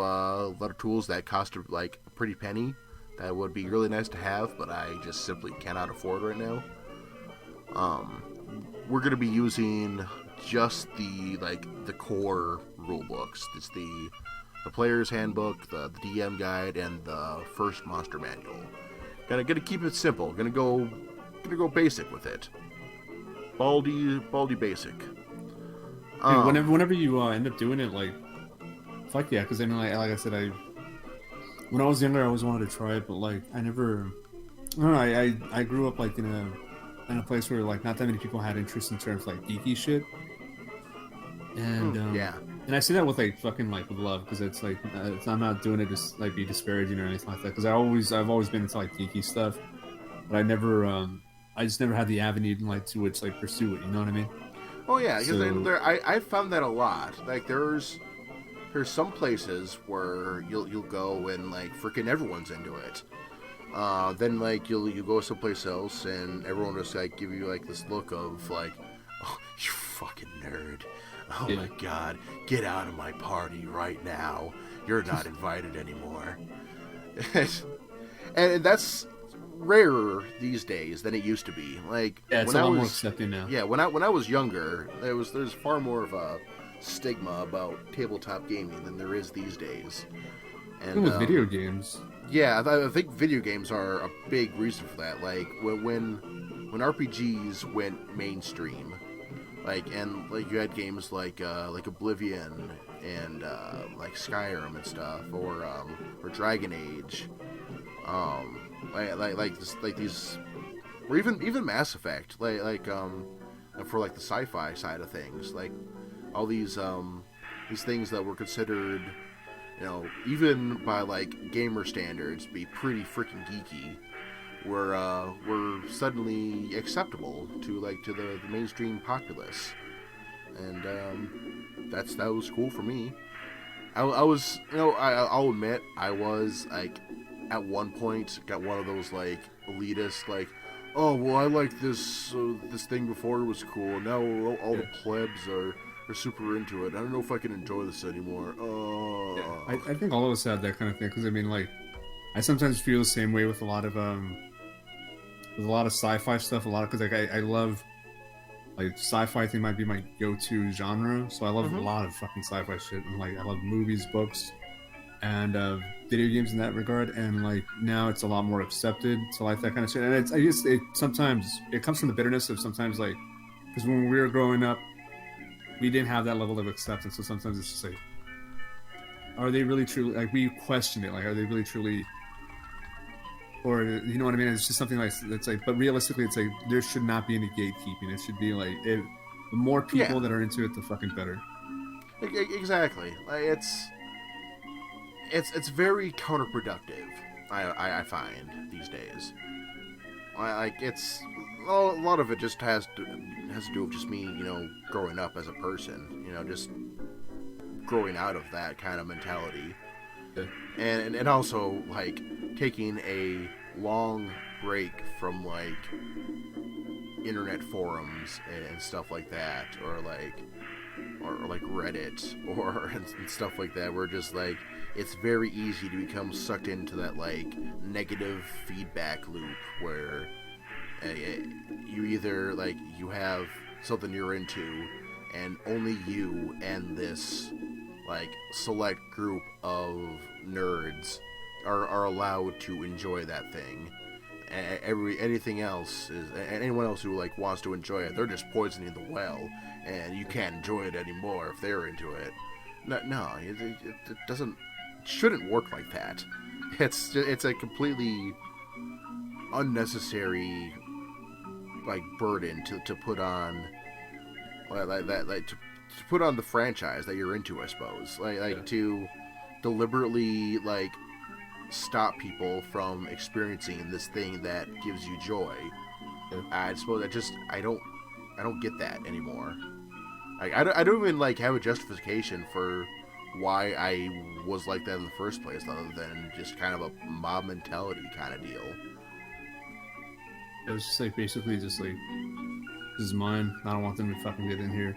A: tools that cost like a pretty penny. That would be really nice to have, but I just simply cannot afford right now. We're going to be using just the core rule books. It's the player's handbook, the DM guide, and the first monster manual. Gonna keep it simple. Gonna go basic with it. Baldy basic.
B: Whenever you end up doing it, like, fuck yeah, because I mean, like I said, when I was younger, I always wanted to try it, but like I never. I don't know. I grew up like in a place where like not that many people had interest in terms of like geeky shit. And and I say that with like fucking like with love, because it's like I'm not doing it to like be disparaging or anything like that, because I've always been into like geeky stuff, but I just never had the avenue to which like pursue it. You know what I mean?
A: Oh yeah, because I found that a lot. Like there's some places where you'll go and like freaking everyone's into it. Then like you go someplace else and everyone just like give you like this look of like, oh, you fucking nerd. Oh my god, get out of my party right now. You're not invited anymore. And that's rarer these days than it used to be. Like
B: it's a lot more accepting now.
A: Yeah, when I was younger, there's far more of a stigma about tabletop gaming than there is these days. And
B: even with video games.
A: Yeah, I think video games are a big reason for that. Like when RPGs went mainstream, like you had games like Oblivion and like Skyrim and stuff, or Dragon Age, like these, or even Mass Effect, like for like the sci-fi side of things, like all these things that were considered, you know, even by like gamer standards, be pretty freaking geeky, were suddenly acceptable to the mainstream populace, and that was cool for me. I was, you know, I'll admit I was like at one point got one of those like elitist like, oh well, I liked this thing before it was cool, now all the plebs are super into it. I don't know if I can enjoy this anymore.
B: I think all of us have that kind of thing, because I mean, like, I sometimes feel the same way with a lot of sci-fi stuff. Because like I love, like, sci-fi thing might be my go-to genre, so I love a lot of fucking sci-fi shit, and like I love movies, books, and video games in that regard. And like now it's a lot more accepted to like that kind of shit. And it sometimes it comes from the bitterness of sometimes, like, because when we were growing up, we didn't have that level of acceptance, so sometimes it's just like, are they really truly, like, we question it, like, are they really truly, or, you know what I mean? It's just something like, it's like, but realistically, it's like, there should not be any gatekeeping. It should be like, the more people that are into it, the fucking better.
A: Exactly. Like, it's very counterproductive, I find, these days. Like, it's a lot of it just has to do with just me, you know, growing up as a person, you know, just growing out of that kind of mentality, and also like taking a long break from like internet forums and stuff like that, or like Reddit and stuff like that, where just like it's very easy to become sucked into that like negative feedback loop where you either like you have something you're into and only you and this like select group of nerds are allowed to enjoy that thing. Anything else is, anyone else who like wants to enjoy it, they're just poisoning the well, and you can't enjoy it anymore if they're into it. No, it doesn't, shouldn't work like that. It's a completely unnecessary like burden to put on to put on the franchise that you're into, I suppose. To deliberately like stop people from experiencing this thing that gives you joy. I suppose I don't get that anymore. Like I don't even like have a justification for why I was like that in the first place, other than just kind of a mob mentality kind of deal.
B: It was just like basically just like, this is mine. I don't want them to fucking get in here.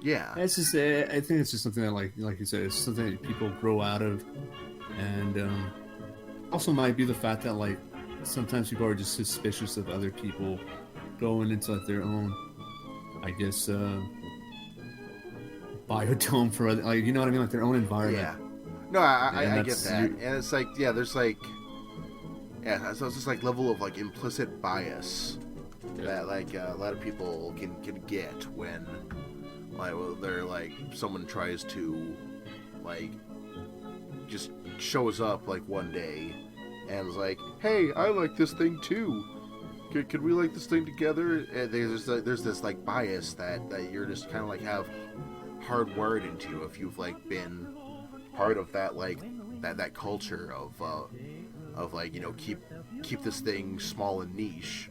A: Yeah,
B: It's just I think it's just something that like you said, it's something that people grow out of, and also might be the fact that like sometimes people are just suspicious of other people going into like their own, I guess, biodome for other, like, you know what I mean, like their own environment.
A: yeah. No, I get that, and it's like, yeah, there's like, yeah, so it's this like level of like implicit bias that like a lot of people can get when like they're like someone tries to like just shows up like one day and is like, hey, I like this thing too. Could we like this thing together? And there's this like bias that you're just kind of like have hardwired into if you've like been part of that like that culture of like, you know, keep this thing small and niche.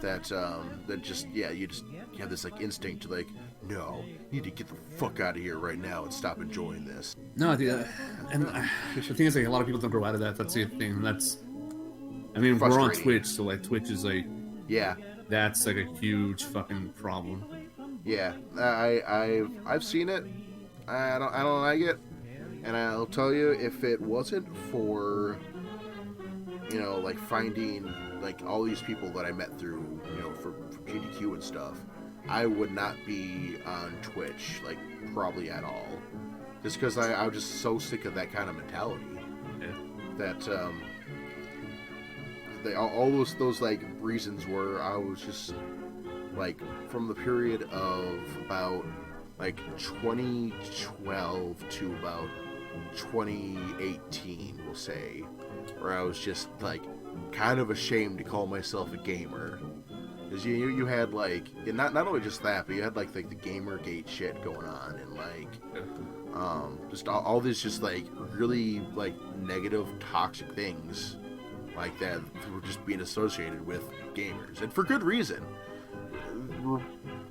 A: That just, yeah, you have this like instinct to like, no, you need to get the fuck out of here right now and stop enjoying this.
B: No, the thing is like a lot of people don't grow out of that. That's the thing. That's, I mean, we're on Twitch, so like Twitch is like,
A: yeah,
B: that's like a huge fucking problem.
A: Yeah, I've seen it. I don't like it, and I'll tell you, if it wasn't for, you know, like finding like all these people that I met through, you know, for GDQ and stuff, I would not be on Twitch like probably at all, just because I was just so sick of that kind of mentality. Yeah. That all those like reasons were, I was just like, from the period of about like 2012 to about 2018, we'll say, where I was just like kind of ashamed to call myself a gamer, because you had like, not only just that, but you had like the Gamergate shit going on, and like just all this just like really like negative, toxic things like that were just being associated with gamers, and for good reason.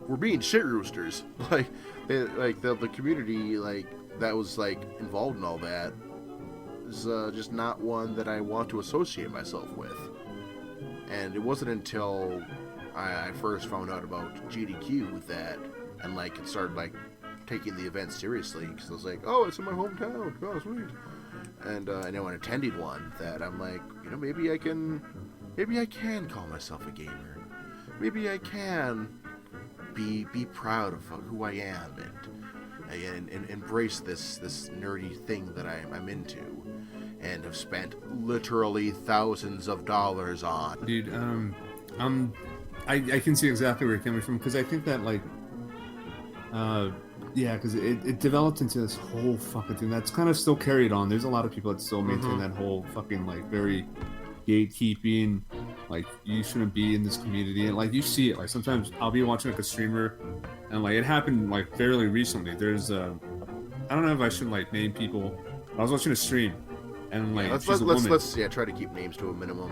A: We're being shit roosters. Like the community like that was like involved in all that is just not one that I want to associate myself with. And it wasn't until I first found out about GDQ that, and like it started like taking the event seriously, because I was like, oh, it's in my hometown, oh sweet. And I went attended one that I'm like, you know, maybe I can call myself a gamer. Maybe I can be proud of who I am and embrace this nerdy thing that I'm into, and have spent literally thousands of dollars on.
B: Dude, I can see exactly where you're coming from, because I think that like, yeah, because it developed into this whole fucking thing that's kind of still carried on. There's a lot of people that still maintain that whole fucking like very gatekeeping, like you shouldn't be in this community, and like you see it like sometimes I'll be watching like a streamer, and like it happened like fairly recently. There's I don't know if I should like name people. I was watching a stream, and like
A: let's try to keep names to a minimum.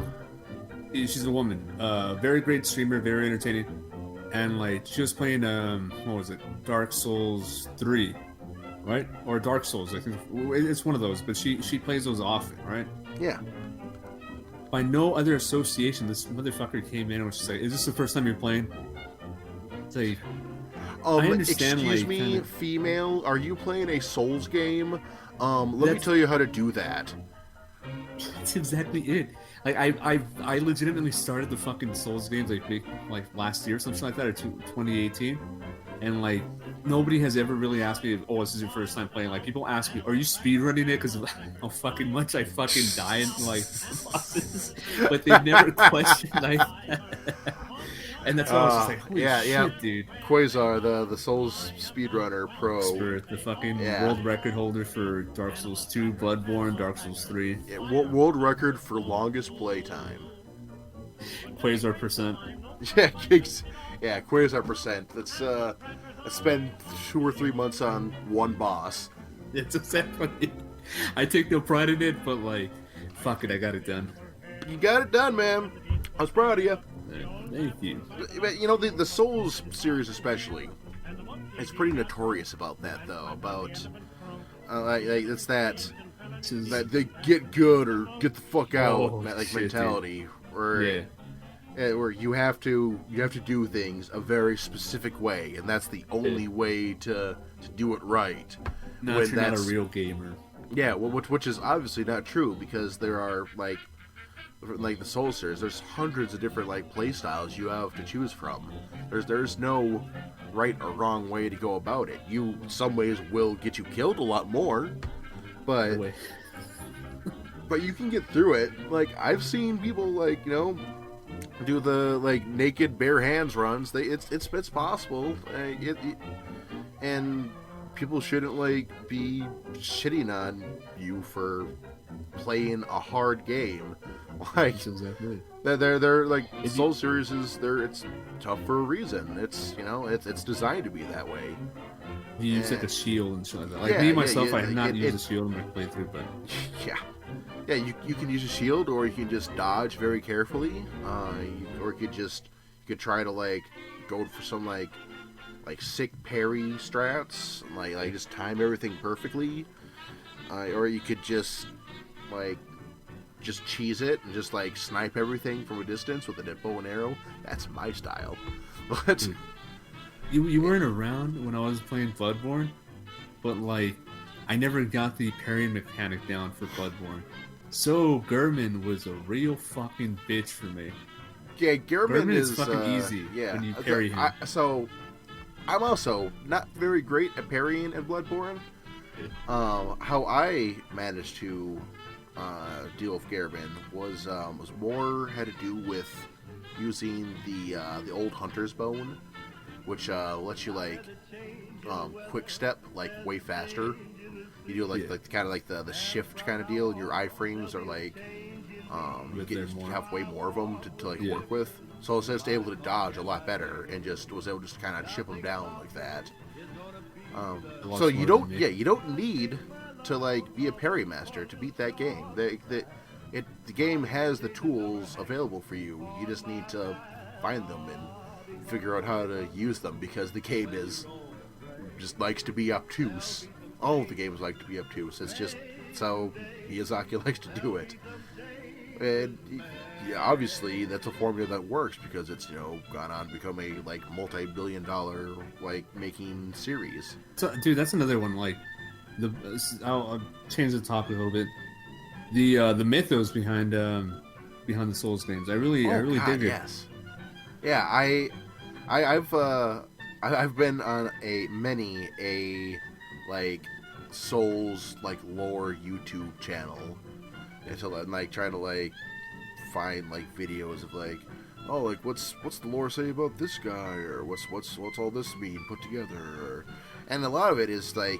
B: She's a woman, very great streamer, very entertaining, and like she was playing what was it, Dark Souls 3, right? Or Dark Souls, I think it's one of those, but she plays those often, right?
A: Yeah.
B: By no other association, this motherfucker came in and was just like, is this the first time you're playing? It's like, I understand,
A: excuse
B: like,
A: me,
B: kinda...
A: female, are you playing a Souls game? Let me tell you how to do that.
B: That's exactly it. Like, I legitimately started the fucking Souls games like last year, something like that, or 2018. And like, nobody has ever really asked me, oh, this is your first time playing. Like, people ask me, are you speedrunning it? Because of how fucking much I fucking die in like bosses. But they never questioned like And that's why I was just like, holy shit, dude.
A: Quasar, the Souls speedrunner pro.
B: Expert, the fucking world record holder for Dark Souls 2, Bloodborne, Dark Souls 3.
A: Yeah, world record for longest playtime.
B: Quasar percent.
A: Yeah, Quasar percent. That's I spend 2 or 3 months on one boss.
B: It's exactly. I take no pride in it, but like, fuck it, I got it done.
A: You got it done, man. I was proud of you.
B: Thank you.
A: But, you know, the Souls series especially, it's pretty notorious about that, though. About like it's that they get good or get the fuck out mentality, where you have to do things a very specific way, and that's the only way to do it right.
B: No, you're not a real gamer.
A: Yeah, which is obviously not true, because there are like the Soul series, there's hundreds of different like play styles you have to choose from. There's no right or wrong way to go about it. Some ways will get you killed a lot more, but you can get through it. Like, I've seen people, like, you know, do the like naked bare hands runs. It's possible, and people shouldn't like be shitting on you for playing a hard game. Like,
B: exactly.
A: They're like, Soul series it's tough for a reason. It's, you know, it's designed to be that way.
B: You use like a shield and shit like that. Like me myself, I have not used a shield in my playthrough, but
A: yeah, you can use a shield, or you can just dodge very carefully, or you could try to like go for some like sick parry strats, like just time everything perfectly, or you could just cheese it and just like snipe everything from a distance with a bow and arrow. That's my style. But
B: you weren't around when I was playing Bloodborne, but like I never got the parrying mechanic down for Bloodborne. So Gehrman was a real fucking bitch for me.
A: Yeah, Gehrman
B: is fucking easy when you parry him.
A: So I'm also not very great at parrying in Bloodborne. How I managed to deal with Gehrman was more had to do with using the old hunter's bone, which lets you like quick step like way faster. You do like kind of like the shift kind of deal, and your iframes are like you have way more of them to like work with. So I was just able to dodge a lot better, and just was able to just kind of chip them down like that. So you don't need to like be a parry master to beat that game. The game has the tools available for you. You just need to find them and figure out how to use them, because the game just likes to be obtuse. All of the games like to be obtuse. It's just so Miyazaki likes to do it. And obviously that's a formula that works, because it's, you know, gone on to become a like multi-billion-dollar like making series.
B: So, dude, that's another one. Like, I'll change the topic a little bit. The mythos behind the Souls games, I really dig it.
A: Yes. Yeah, I've been on many like Souls like lore YouTube channel, and so I'm like trying to like find like videos of like, oh, like what's the lore say about this guy, or what's all this mean put together, and a lot of it is like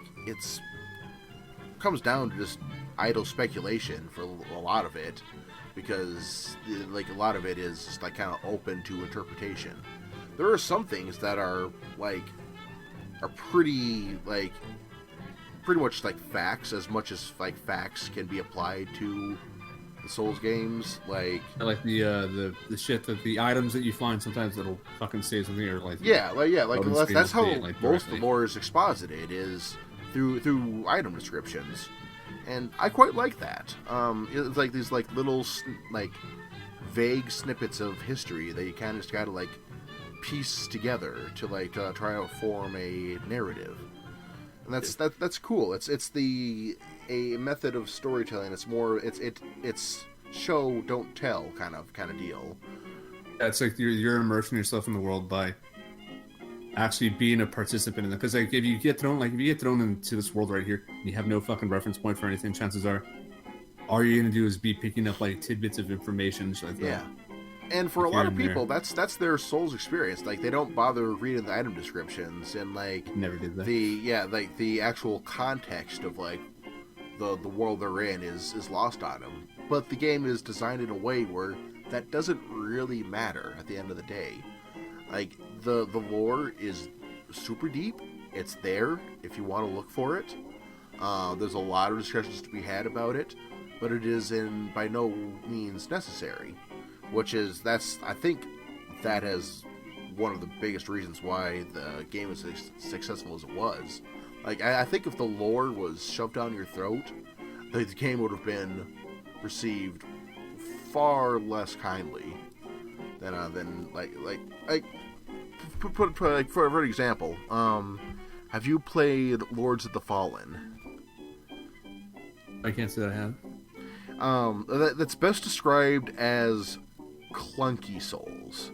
A: comes down to just idle speculation for a lot of it, because like a lot of it is just like kind of open to interpretation. There are some things that are pretty much like facts, as much as like facts can be applied to the Souls games, like
B: the shit that the items that you find sometimes that'll fucking say something, or like
A: that's how most of the lore is exposited, is through item descriptions, and I quite like that. It's like these like little like vague snippets of history that you kind of just gotta like piece together to like try to form a narrative. And that's cool. It's a method of storytelling. It's more it's show don't tell kind of deal.
B: Yeah, it's like you're immersing yourself in the world by actually being a participant in it. Because like if you get thrown into this world right here, and you have no fucking reference point for anything, chances are all you're gonna do is be picking up like tidbits of information, like that.
A: And for a
B: Like,
A: lot
B: here
A: of
B: and
A: people,
B: there.
A: that's their Souls experience. Like they don't bother reading the item descriptions and
B: Never did that.
A: the actual context of like the world they're in is lost on them. But the game is designed in a way where that doesn't really matter at the end of the day. Like the lore is super deep. It's there if you want to look for it. There's a lot of discussions to be had about it, but it is in by no means necessary. I think that is one of the biggest reasons why the game is as successful as it was. Like, I think if the lore was shoved down your throat, the game would have been received far less kindly than for example, have you played Lords of the Fallen?
B: I can't say that I have.
A: That's best described as clunky Souls.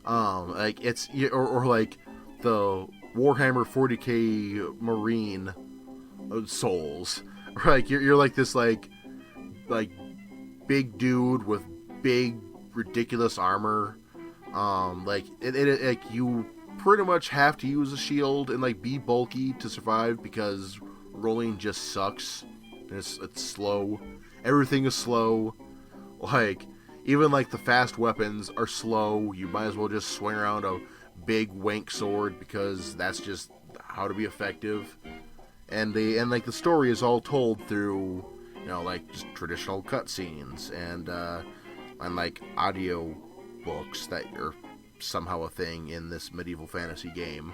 A: Like it's or like the Warhammer 40k Marine Souls. Like you're like this like big dude with big ridiculous armor. Like like you pretty much have to use a shield and like be bulky to survive because rolling just sucks. And it's slow. Everything is slow. Like even like the fast weapons are slow. You might as well just swing around a big wank sword because that's just how to be effective. And like the story is all told through, you know, like just traditional cutscenes and like audio books that are somehow a thing in this medieval fantasy game.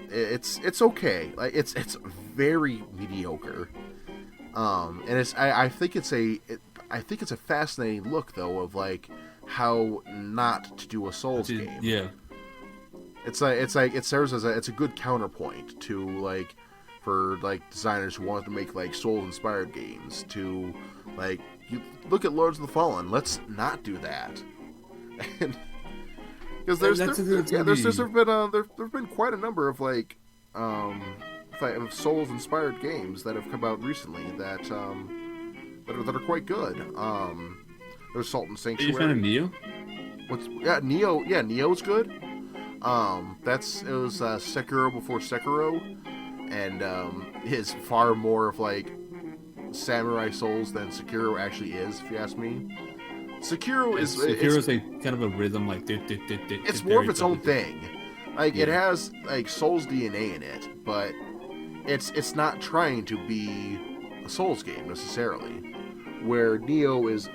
A: It's okay. Like it's very mediocre. And I think it's a fascinating look though of like how not to do a Souls game.
B: Yeah.
A: It's like it serves as it's a good counterpoint to like for like designers who want to make like Souls inspired games to like you look at Lords of the Fallen. Let's not do that. Because there's been quite a number of like Souls inspired games that have come out recently that are quite good. There's Salt and Sanctuary.
B: Are you a fan of Neo?
A: Neo? Yeah, Neo's good. It was Sekiro before Sekiro, and is far more of like Samurai Souls than Sekiro actually is, if you ask me.
B: Sekiro's like kind of a rhythm, like
A: it's more of its own thing. Like it has like Souls DNA in it, but it's not trying to be a Souls game necessarily. Where Neo is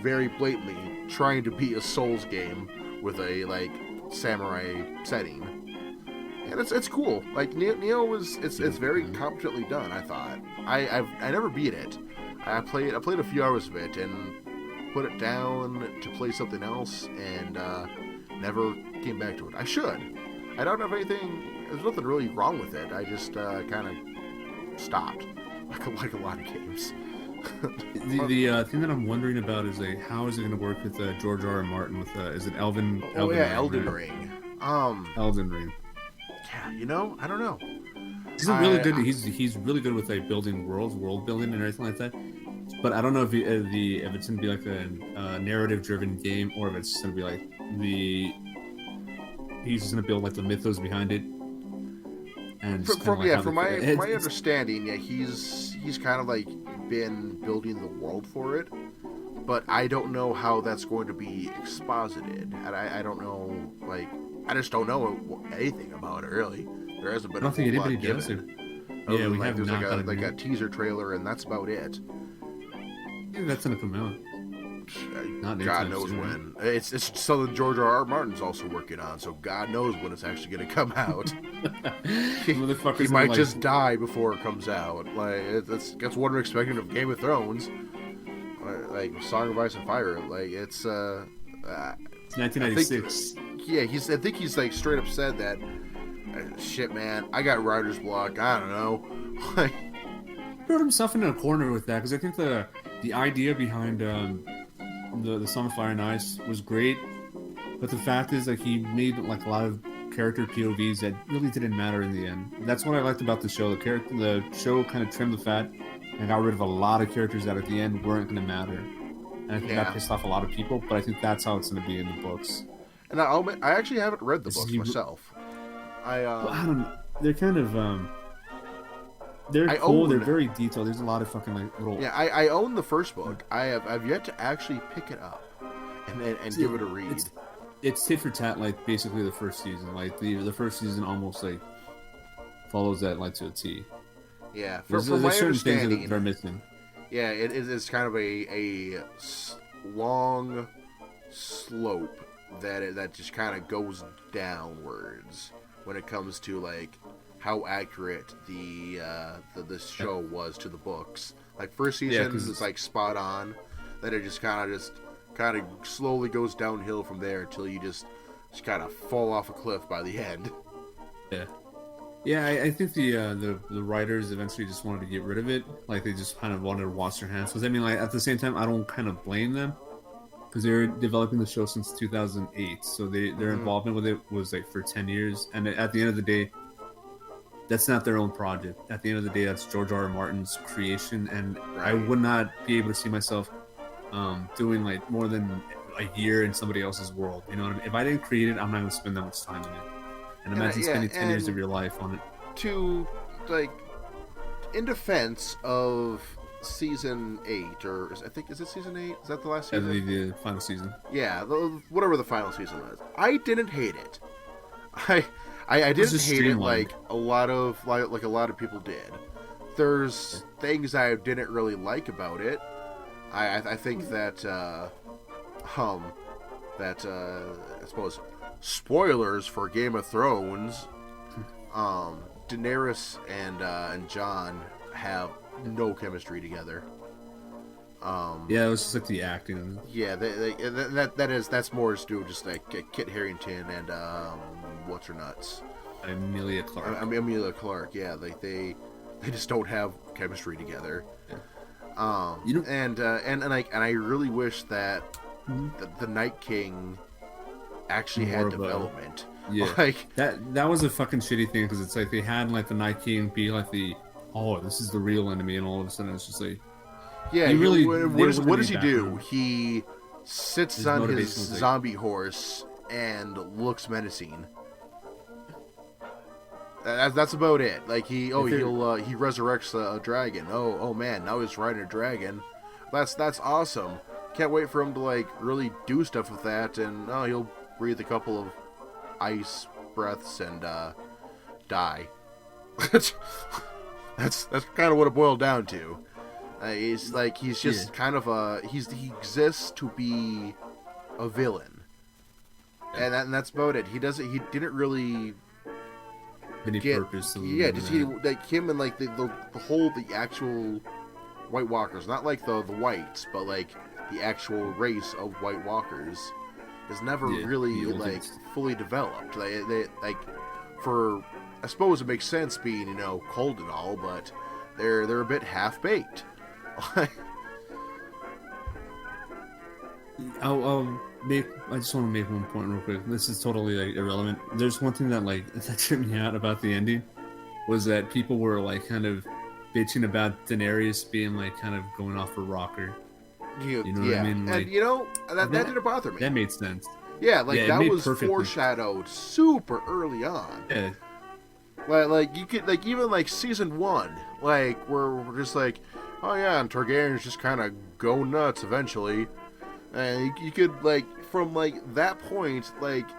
A: very blatantly trying to be a Souls game with a like samurai setting, and it's cool. Like Neo it's very competently done. I thought I never beat it. I played a few hours of it and put it down to play something else and never came back to it. I should. I don't have anything. There's nothing really wrong with it. I just kind of stopped, like a lot of games.
B: The thing that I'm wondering about is like how is it going to work with George R. R. Martin with is it Elden
A: Ring.
B: Elden Ring.
A: Yeah, you know, I don't know.
B: He's really good. He's really good with like building world building and everything like that. But I don't know if it's going to be like a narrative-driven game or if it's going to be like he's just going to build like the mythos behind it. And
A: from my understanding, yeah, he's kind of like been building the world for it, but I don't know how that's going to be exposited. And I don't know, like I just don't know anything about it really. There hasn't been.
B: I don't think anybody does it. Yeah, we have
A: there's like a teaser trailer, and that's about it.
B: Yeah, that's gonna come out.
A: God knows when. It's something George R. R. Martin's also working on, so God knows when it's actually going to come out. He might just die before it comes out. Like that's what I'm expecting of Game of Thrones, like Song of Ice and Fire. Like it's
B: 1996.
A: I think he's like straight up said that. Shit, man, I got writer's block. I don't know. Like,
B: he put himself in a corner with that because I think the idea behind the Song of Fire and Ice was great, but the fact is like he made like a lot of character POVs that really didn't matter in the end. That's what I liked about the show. The show kind of trimmed the fat and got rid of a lot of characters that at the end weren't going to matter. and I think that pissed off a lot of people. But I think that's how it's going to be in the books.
A: And I actually haven't read the books myself.
B: I don't know. They're kind of they're cool. They're very detailed. There's a lot of fucking like little.
A: Yeah, I own the first book. I've yet to actually pick it up and give it a read.
B: It's tit for tat, like basically the first season. Like the first season almost like follows that like to a T.
A: Yeah,
B: there's
A: my
B: certain
A: understanding,
B: things that are missing.
A: Yeah, it's kind of a long slope that just kind of goes downwards when it comes to like how accurate the show was to the books. Like first season is like spot on. Then it just kind of slowly goes downhill from there until you just kind of fall off a cliff by the end.
B: Yeah, I think the writers eventually just wanted to get rid of it. Like they just kind of wanted to wash their hands. Because I mean, like at the same time, I don't kind of blame them because they're developing the show since 2008. So their involvement with it was like for 10 years. And at the end of the day, that's not their own project. At the end of the day, that's George R. R. Martin's creation, and I would not be able to see myself doing like more than a year in somebody else's world. You know what I mean? If I didn't create it, I'm not going to spend that much time in it. And imagine spending 10 years of your life on it.
A: To, like, in defense of season 8, or I think, is it season 8? Is that the last season?
B: The final season.
A: Yeah, whatever the final season was. I didn't hate it. I didn't hate it like a lot of people did. There's things I didn't really like about it. I think that I suppose spoilers for Game of Thrones. Daenerys and Jon have no chemistry together.
B: Yeah, it was just like the acting.
A: Yeah, that's more to do with just like Kit Harington and what's her nuts,
B: Emilia Clarke.
A: Emilia Clarke. Yeah, like they just don't have chemistry together.
B: Yeah.
A: And I really wish that the Night King actually had development.
B: Yeah, like that was a fucking shitty thing because it's like they had like the Night King be like this is the real enemy, and all of a sudden it's just like
A: what does he do? He sits on his zombie horse and looks menacing. That's about it. Like he resurrects a dragon. Oh man, now he's riding a dragon. That's awesome. Can't wait for him to like really do stuff with that, and he'll breathe a couple of ice breaths and die. That's kind of what it boiled down to. He's just kind of he exists to be a villain, and that's about it. He didn't really
B: any purpose.
A: Just him and like the actual White Walkers, not like the whites, but like the actual race of White Walkers is never really like fully developed. Like for I suppose it makes sense being cold and all, but they're a bit half baked.
B: I just want to make one point real quick. This is totally like irrelevant. There's one thing that tripped me out about the ending was that people were like kind of bitching about Daenerys being like kind of going off her rocker. You know what I mean? Like,
A: and that didn't bother me.
B: That made sense.
A: Yeah, that was foreshadowed super early on.
B: Yeah.
A: Like you could even like season 1, like we're just like, oh yeah, and Targaryens just kind of go nuts eventually, and you could like from like that point, like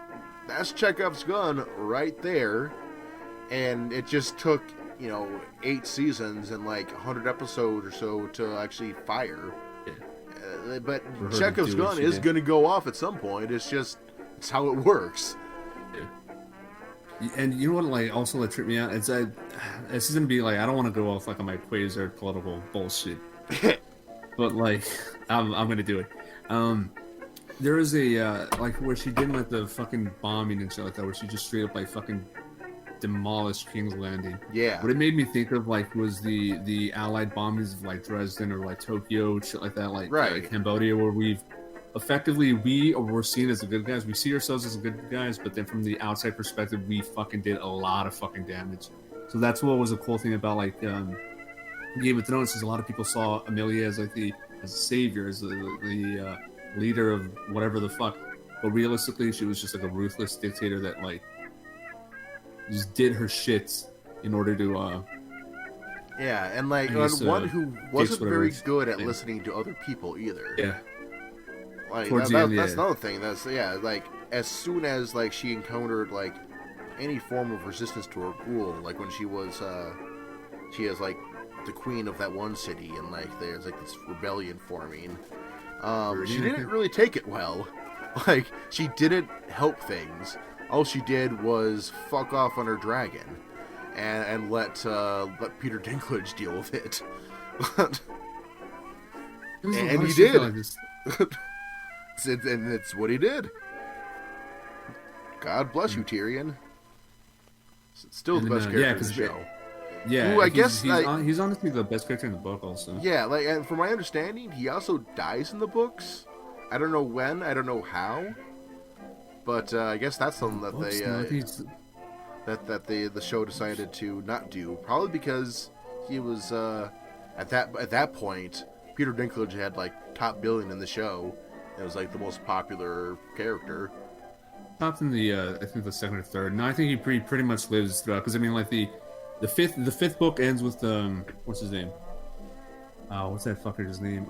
A: that's Chekhov's gun right there, and it just took 8 seasons and like 100 episodes or so to actually fire. Yeah. But Chekhov's gun is going to go off at some point. It's how it works.
B: And you know what, like, also that tripped me out? It's this is gonna be like, I don't want to go off like on my Quasar political bullshit, but like, I'm gonna do it. There was a like where she did like the fucking bombing and shit like that, where she just straight up like fucking demolished King's Landing.
A: Yeah.
B: What it made me think of like was the Allied bombings of like Dresden or like Tokyo, shit like that, like Cambodia, where we're seen as the good guys. We see ourselves as the good guys, but then from the outside perspective, we fucking did a lot of fucking damage. So that's what was a cool thing about like Game of Thrones, is a lot of people saw Emilia as like the a savior, as the leader of whatever the fuck. But realistically, she was just like a ruthless dictator that like just did her shit in order to
A: Yeah, and like
B: I guess,
A: one who wasn't very
B: it's-
A: good at
B: yeah.
A: listening to other people either.
B: yeah.
A: Like
B: Towards the end,
A: that's
B: yeah.
A: another thing. That's like as soon as like she encountered like any form of resistance to her rule, like when she is like the queen of that one city, and like there's like this rebellion forming. She didn't really take it well. Like she didn't help things. All she did was fuck off on her dragon, and let Peter Dinklage deal with it. And he did. And it's what he did. God bless you, Tyrion. Still the best character in the show.
B: Yeah,
A: Ooh, I guess
B: he's honestly the best character in the book, also.
A: Yeah, like, and from my understanding, he also dies in the books. I don't know when, I don't know how, but I guess that's something that the show decided to not do. Probably because he was at that point, Peter Dinklage had like top billing in the show. It was like the most popular character.
B: Topped in the I think the second or third. No, I think he pretty much lives throughout. Because I mean, like the fifth book ends with what's his name? What's that fucker's name?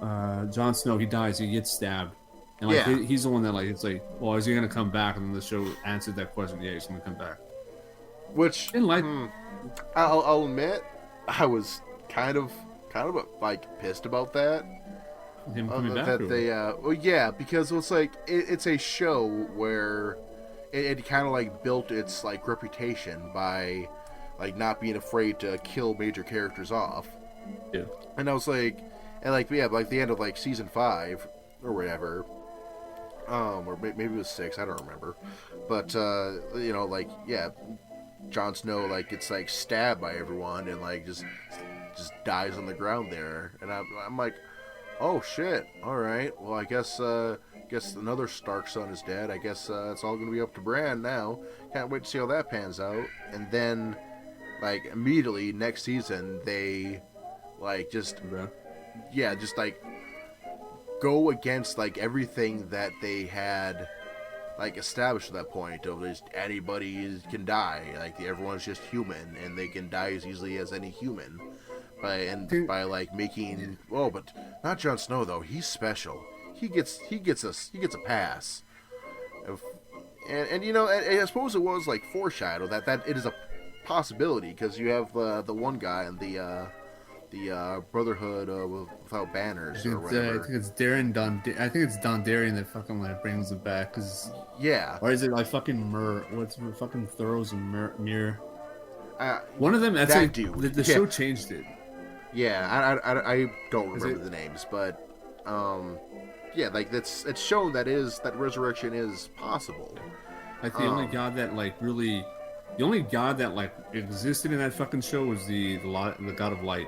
B: Jon Snow. He dies. He gets stabbed. And like he's the one that like it's like, well, is he gonna come back? And the show answered that question. Yeah, he's gonna come back.
A: Which I'll admit, I was kind of like pissed about that.
B: Him coming back.
A: That they well, yeah, because it's like it's a show where it kind of like built its like reputation by like not being afraid to kill major characters off.
B: Yeah.
A: And I was like, like the end of like season 5 or whatever, or maybe it was 6, I don't remember, but like Jon Snow like gets like stabbed by everyone and like just dies on the ground there, and I'm like, oh shit, all right, well I guess another Stark son is dead. I guess it's all gonna be up to Bran now. Can't wait to see how that pans out. And then like immediately next season they like just like go against like everything that they had like established at that point of just anybody can die, like everyone's just human and they can die as easily as any human by like making but not Jon Snow though, he's special, he gets a pass. And I suppose it was like foreshadowed that it is a possibility, because you have the one guy in the Brotherhood without banners or whatever.
B: I think it's Dondarrion that fucking like brings it back, cause or is it like fucking what's fucking Thoros and Mir? One of them. That's like
A: dude.
B: The show changed it.
A: Yeah, I don't remember the names, but like it's shown that resurrection is possible.
B: Like the only god that like really, the only god that like existed in that fucking show was the god of light.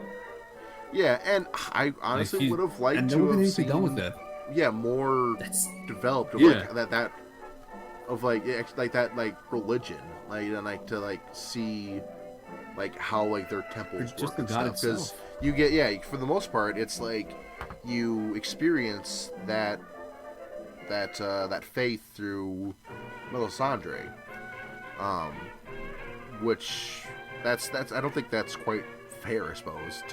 A: Yeah, and I honestly would have liked to have seen
B: done with that.
A: Yeah, more developed of like that religion, like to like see like how like their temples work
B: just the
A: and
B: god
A: stuff.
B: itself.
A: You get for the most part it's like you experience that faith through Melisandre, which that's I don't think that's quite fair, I suppose,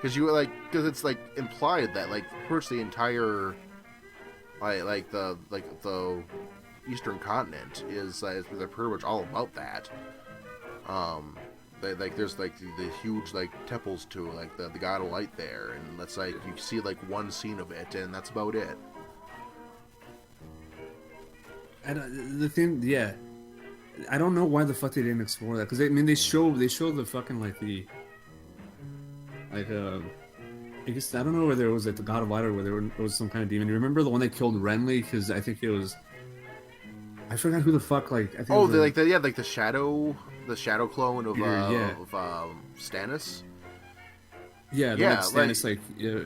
A: because it's like implied that like pretty much the entire like the Eastern continent is they're pretty much all about that. There's like the huge like temples to like the god of light there, and that's like you see like one scene of it, and that's about it.
B: The thing, I don't know why the fuck they didn't explore that, because I mean they show the fucking like the I guess I don't know whether it was like the god of light or whether it was some kind of demon. You remember the one that killed Renly? Because I think it was, I forgot who the fuck like. I think
A: the shadow clone of Stannis.
B: Yeah, Stannis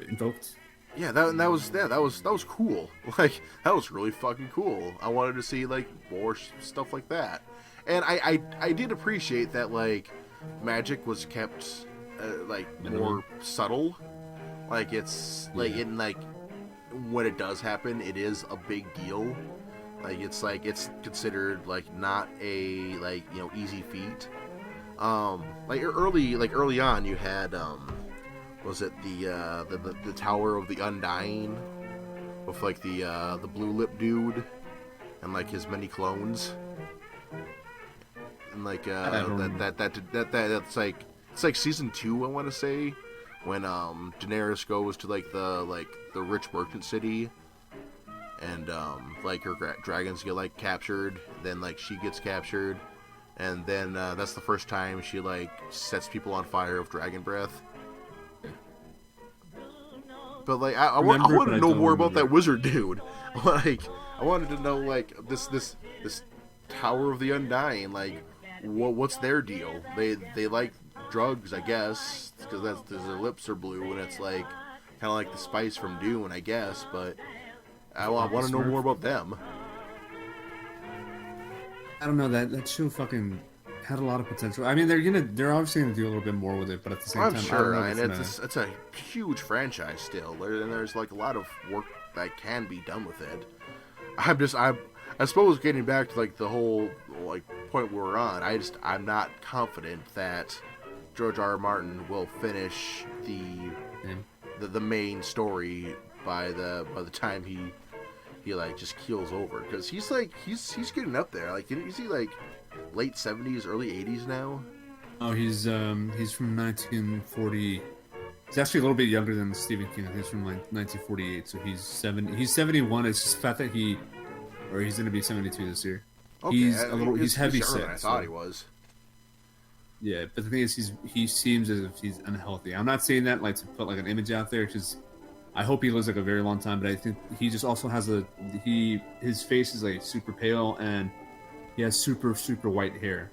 B: invoked.
A: Yeah, that was cool. Like that was really fucking cool. I wanted to see like more stuff like that, and I did appreciate that like magic was kept like more subtle. Like it's like in like when it does happen, it is a big deal. It's considered not a easy feat. Early on, you had was it the Tower of the Undying with the blue lip dude and his many clones, and that's it's season 2, I want to say, when Daenerys goes to the rich merchant city, and her dragons get captured, then she gets captured, and then that's the first time she sets people on fire with dragon breath. But I wanted to know more about that wizard dude. I wanted to know this Tower of the Undying, what's their deal? They like drugs, I guess, because their lips are blue, and it's kind of like the spice from Dune, I guess. But I want to know more about them.
B: I don't know, that show fucking had a lot of potential. I mean, they're obviously gonna do a little bit more with it, but at the same time,
A: sure, I don't know, it's a huge franchise still, and there's a lot of work that can be done with it. I suppose getting back to the whole point we're on, I'm not confident that George R. R. Martin will finish the main story by the time he just keels over, because he's getting up there. Is he late 70s, early 80s now?
B: Oh, he's from 1940. He's actually a little bit younger than Stephen King. He's from 1948, so he's 71. It's just the fact that he's going to be 72 this year.
A: Okay,
B: he's heavy set.
A: I thought he was.
B: Yeah, but the thing is, he seems as if he's unhealthy. I'm not saying that to put an image out there, because I hope he lives a very long time. But I think he just also has his face is super pale, and he has super white hair.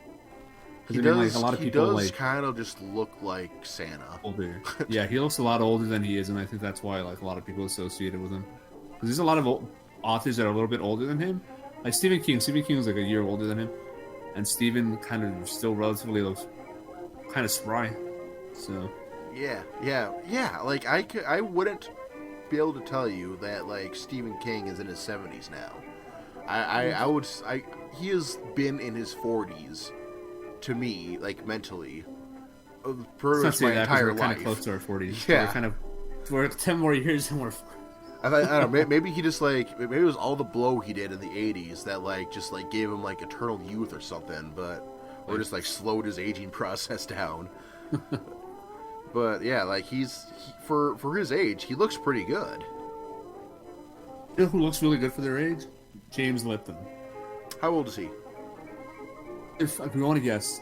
A: He does. A lot of people kind of just look like Santa.
B: Older. Yeah, he looks a lot older than he is, and I think that's why a lot of people associate it with him. Because there's a lot of authors that are a little bit older than him. Stephen King. Stephen King was a year older than him, and Stephen kind of still relatively looks kind of spry. So. Yeah.
A: I wouldn't be able to tell you that Stephen King is in his 70s now. He has been in his 40s to me, mentally, pretty much my entire life.
B: Kind of close to our 40s.
A: Yeah,
B: we're 10 more years and we're.
A: I don't know. Maybe he just maybe it was all the blow he did in the 80s that just gave him eternal youth or something, or just slowed his aging process down. But yeah, for his age, he looks pretty good.
B: You know who looks really good for their age? James Lipton.
A: How old is he?
B: If we want to guess,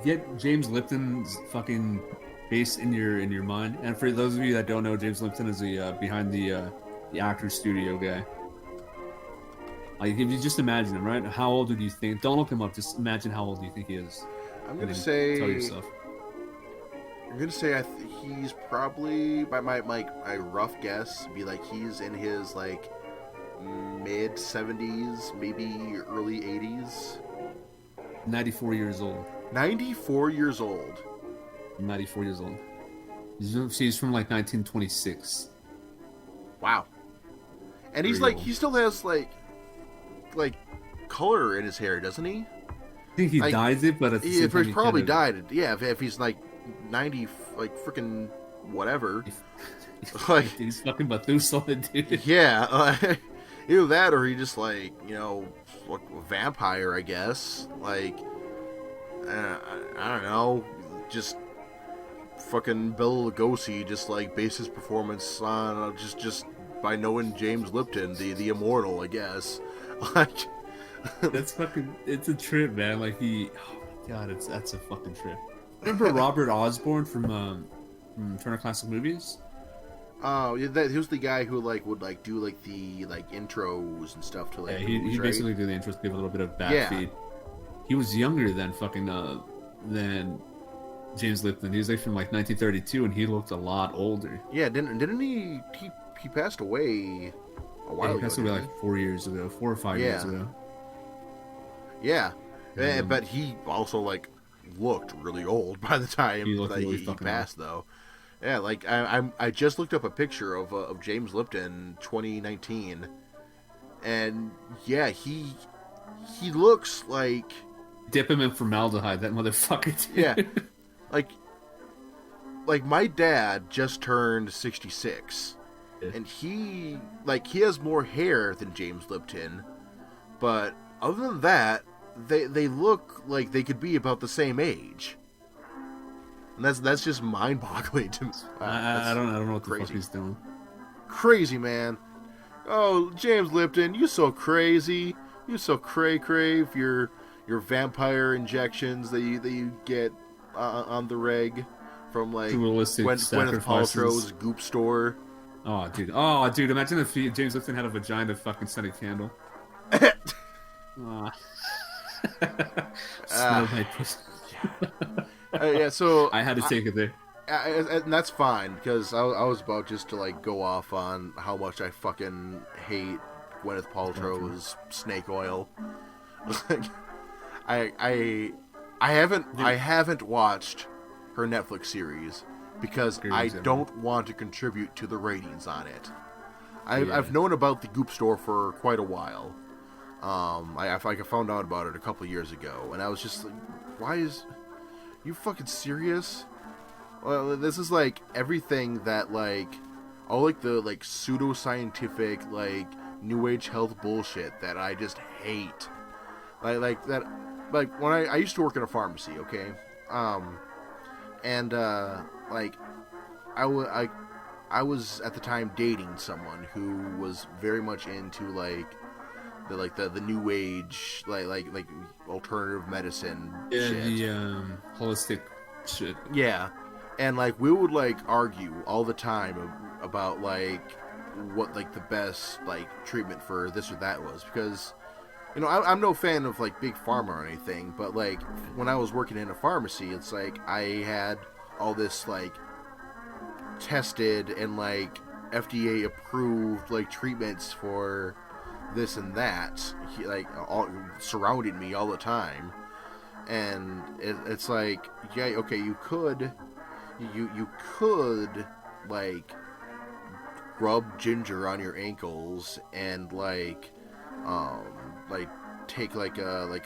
B: get James Lipton's fucking face in your mind. And for those of you that don't know, James Lipton is the behind the actor studio guy. If you just imagine him, right? How old do you think? Don't look him up. Just imagine how old do you think he is.
A: I'm gonna say.
B: Tell yourself.
A: I'm gonna say he's probably, by my rough guess, be he's in his mid 70s, maybe early 80s.
B: 94 years old.
A: 94 years old.
B: 94 years old. He's from 1926.
A: Wow. And he's he still has color in his hair, doesn't he?
B: I think he dyes it, but
A: he's probably dyed it. Yeah, if he's 90, freaking whatever.
B: He's fucking Methuselah, dude.
A: Yeah, either that or he just a vampire, I guess. I don't know, just fucking Bela Lugosi just based his performance on just by knowing James Lipton, the immortal, I guess.
B: That's fucking. It's a trip, man. Oh my god, that's a fucking trip. Remember Robert Osborne from Turner Classic Movies?
A: Oh, yeah, he was the guy who would do the intros and stuff to
B: he
A: movies,
B: basically
A: right?
B: did the intros, give a little bit of backfeed. He was younger than fucking than James Lipton. He was from 1932, and he looked a lot older.
A: Yeah, didn't he passed away a while ago?
B: He passed away 4 years ago, 4 or 5 years ago.
A: Yeah, but he also looked really old by the time he passed, though. Yeah, like I just looked up a picture of James Lipton 2019, and yeah, he looks like
B: Dip him in formaldehyde, that motherfucker.
A: yeah,
B: Dude.
A: like my dad just turned 66,
B: Yeah.
A: and he has more hair than James Lipton, but other than that, they look like they could be about the same age. And that's just mind-boggling to me.
B: I don't know what the
A: crazy.
B: fuck he's doing.
A: Crazy, man. Oh, James Lipton, you so crazy. You so cray-cray for your vampire injections that you get on the reg from like
B: Dualistic
A: Gwyneth
B: sacrifices.
A: Paltrow's Goop store.
B: Oh, dude, imagine if James Lipton had a vagina fucking sent a candle. Smell my pussy.
A: Yeah, so
B: I had to take it there.
A: and that's fine because I was about just to like go off on how much I fucking hate Gwyneth Paltrow's snake oil. Like, I haven't watched her Netflix series because I don't want to contribute to the ratings on it. I've known about the Goop store for quite a while. I found out about it a couple years ago, and I was just like, why is... You fucking serious? Well, this is like everything that like... all like the like pseudo-scientific like new age health bullshit that I just hate. Like that... Like, when I used to work in a pharmacy, okay? Like, I was at the time dating someone who was very much into like the new age like alternative medicine shit.
B: The holistic shit.
A: Yeah, and like we would like argue all the time about like what like the best like treatment for this or that was, because you know I'm no fan of like big pharma or anything, but like when I was working in a pharmacy, it's like I had all this like tested and like FDA approved like treatments for this and that, like all surrounding me all the time, and it's like, yeah, okay, you could like rub ginger on your ankles and like take like a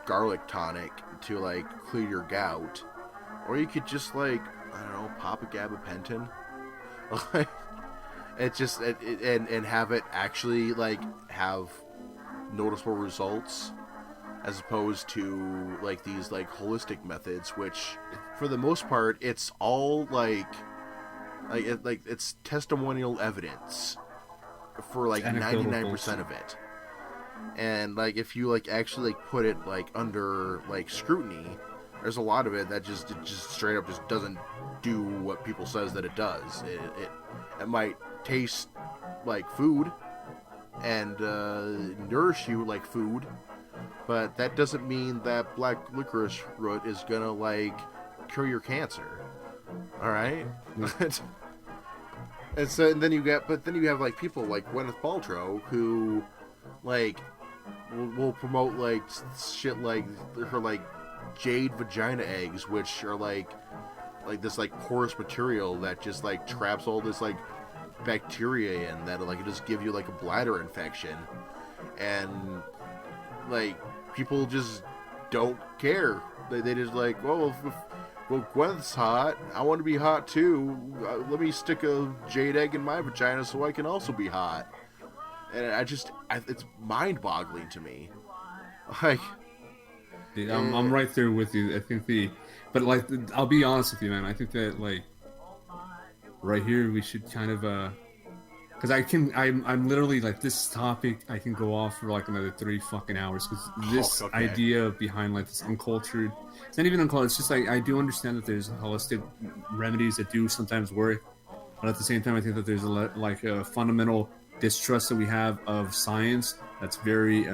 A: garlic tonic to like clear your gout, or you could just like, I don't know, pop a gabapentin. It's just and have it actually like have noticeable results, as opposed to like these like holistic methods, which for the most part it's all like it's testimonial evidence for like 99% of it. And like if you like actually like put it like under like scrutiny, there's a lot of it that just straight up just doesn't do what people says that it does. It might taste like food and nourish you like food, but that doesn't mean that black licorice root is gonna like cure your cancer. All right. And then you have like people like Gwyneth Paltrow who like will promote like shit like her like jade vagina eggs, which are like this like porous material that just like traps all this like bacteria in that like just give you like a bladder infection, and like people just don't care. They just like, well, Gwyneth's hot, I want to be hot too. Let me stick a jade egg in my vagina so I can also be hot. And it's mind-boggling to me. Like,
B: I'm right there with you. I think but like, I'll be honest with you, man. I think that like, right here we should kind of because I'm literally like, this topic I can go off for like another 3 fucking hours, because this idea behind like this uncultured, it's not even uncultured, it's just like, I do understand that there's holistic remedies that do sometimes work, but at the same time I think that there's a fundamental distrust that we have of science that's very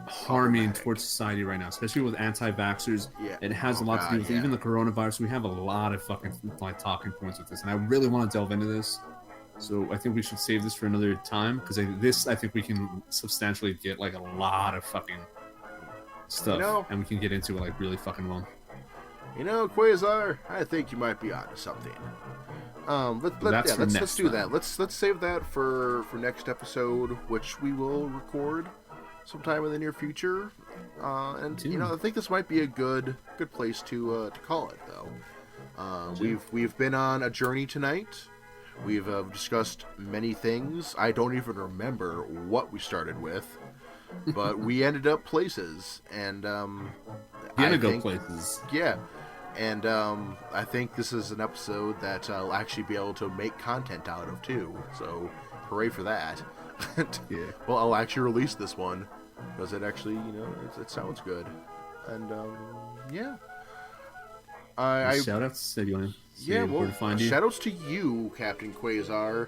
B: harming towards society right now, especially with anti-vaxxers.
A: Yeah.
B: It has a lot to do with even the coronavirus. We have a lot of fucking like talking points with this, and I really want to delve into this. So I think we should save this for another time, because I think we can substantially get like a lot of fucking stuff, and we can get into it like really fucking well.
A: you know, Quasar, I think you might be onto something. Let's do that. Let's save that for next episode, which we will record sometime in the near future. You know, I think this might be a good place to call it, though. We've been on a journey tonight. We've discussed many things. I don't even remember what we started with, but we ended up places, and
B: places.
A: Yeah, and I think this is an episode that I'll actually be able to make content out of too. So, hooray for that!
B: Yeah.
A: Well, I'll actually release this one because it actually, you know, it sounds good, and yeah.
B: Shout outs if you want to
A: where to
B: find you.
A: Shout outs to you, Captain Quasar,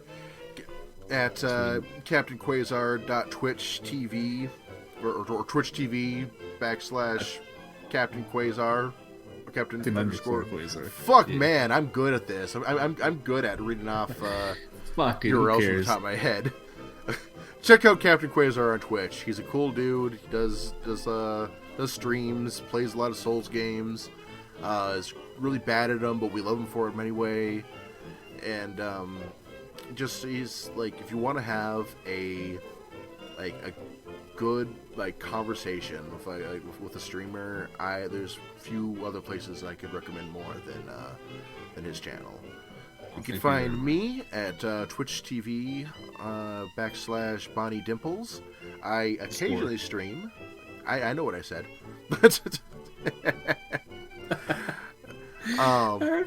A: at captainquasar.twitch.tv or Twitch TV / Captain Quasar or Captain underscore
B: Quasar.
A: Fuck, man, I'm good at this. I'm good at reading off URLs from the top of my head. Check out Captain Quasar on Twitch. He's a cool dude. He does streams, plays a lot of Souls games. Is really bad at them, but we love him for him anyway. And he's like, if you want to have a good conversation with a streamer, there's few other places I could recommend more than his channel. You can find me at Twitch TV / Bonnie Dimples. I occasionally stream. I know what I said, but.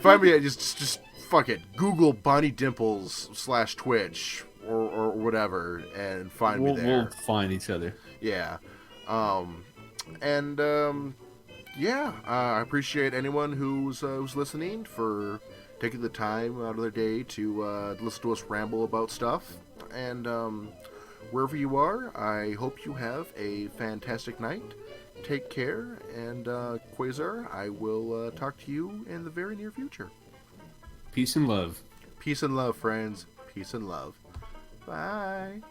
A: Find me at just fuck it. Google Bonnie Dimples / Twitch or whatever and find me there.
B: We'll find each other.
A: Yeah. I appreciate anyone who's listening for taking the time out of their day to listen to us ramble about stuff. And wherever you are, I hope you have a fantastic night. Take care, and Quasar, I will talk to you in the very near future.
B: Peace and love.
A: Peace and love, friends. Peace and love. Bye.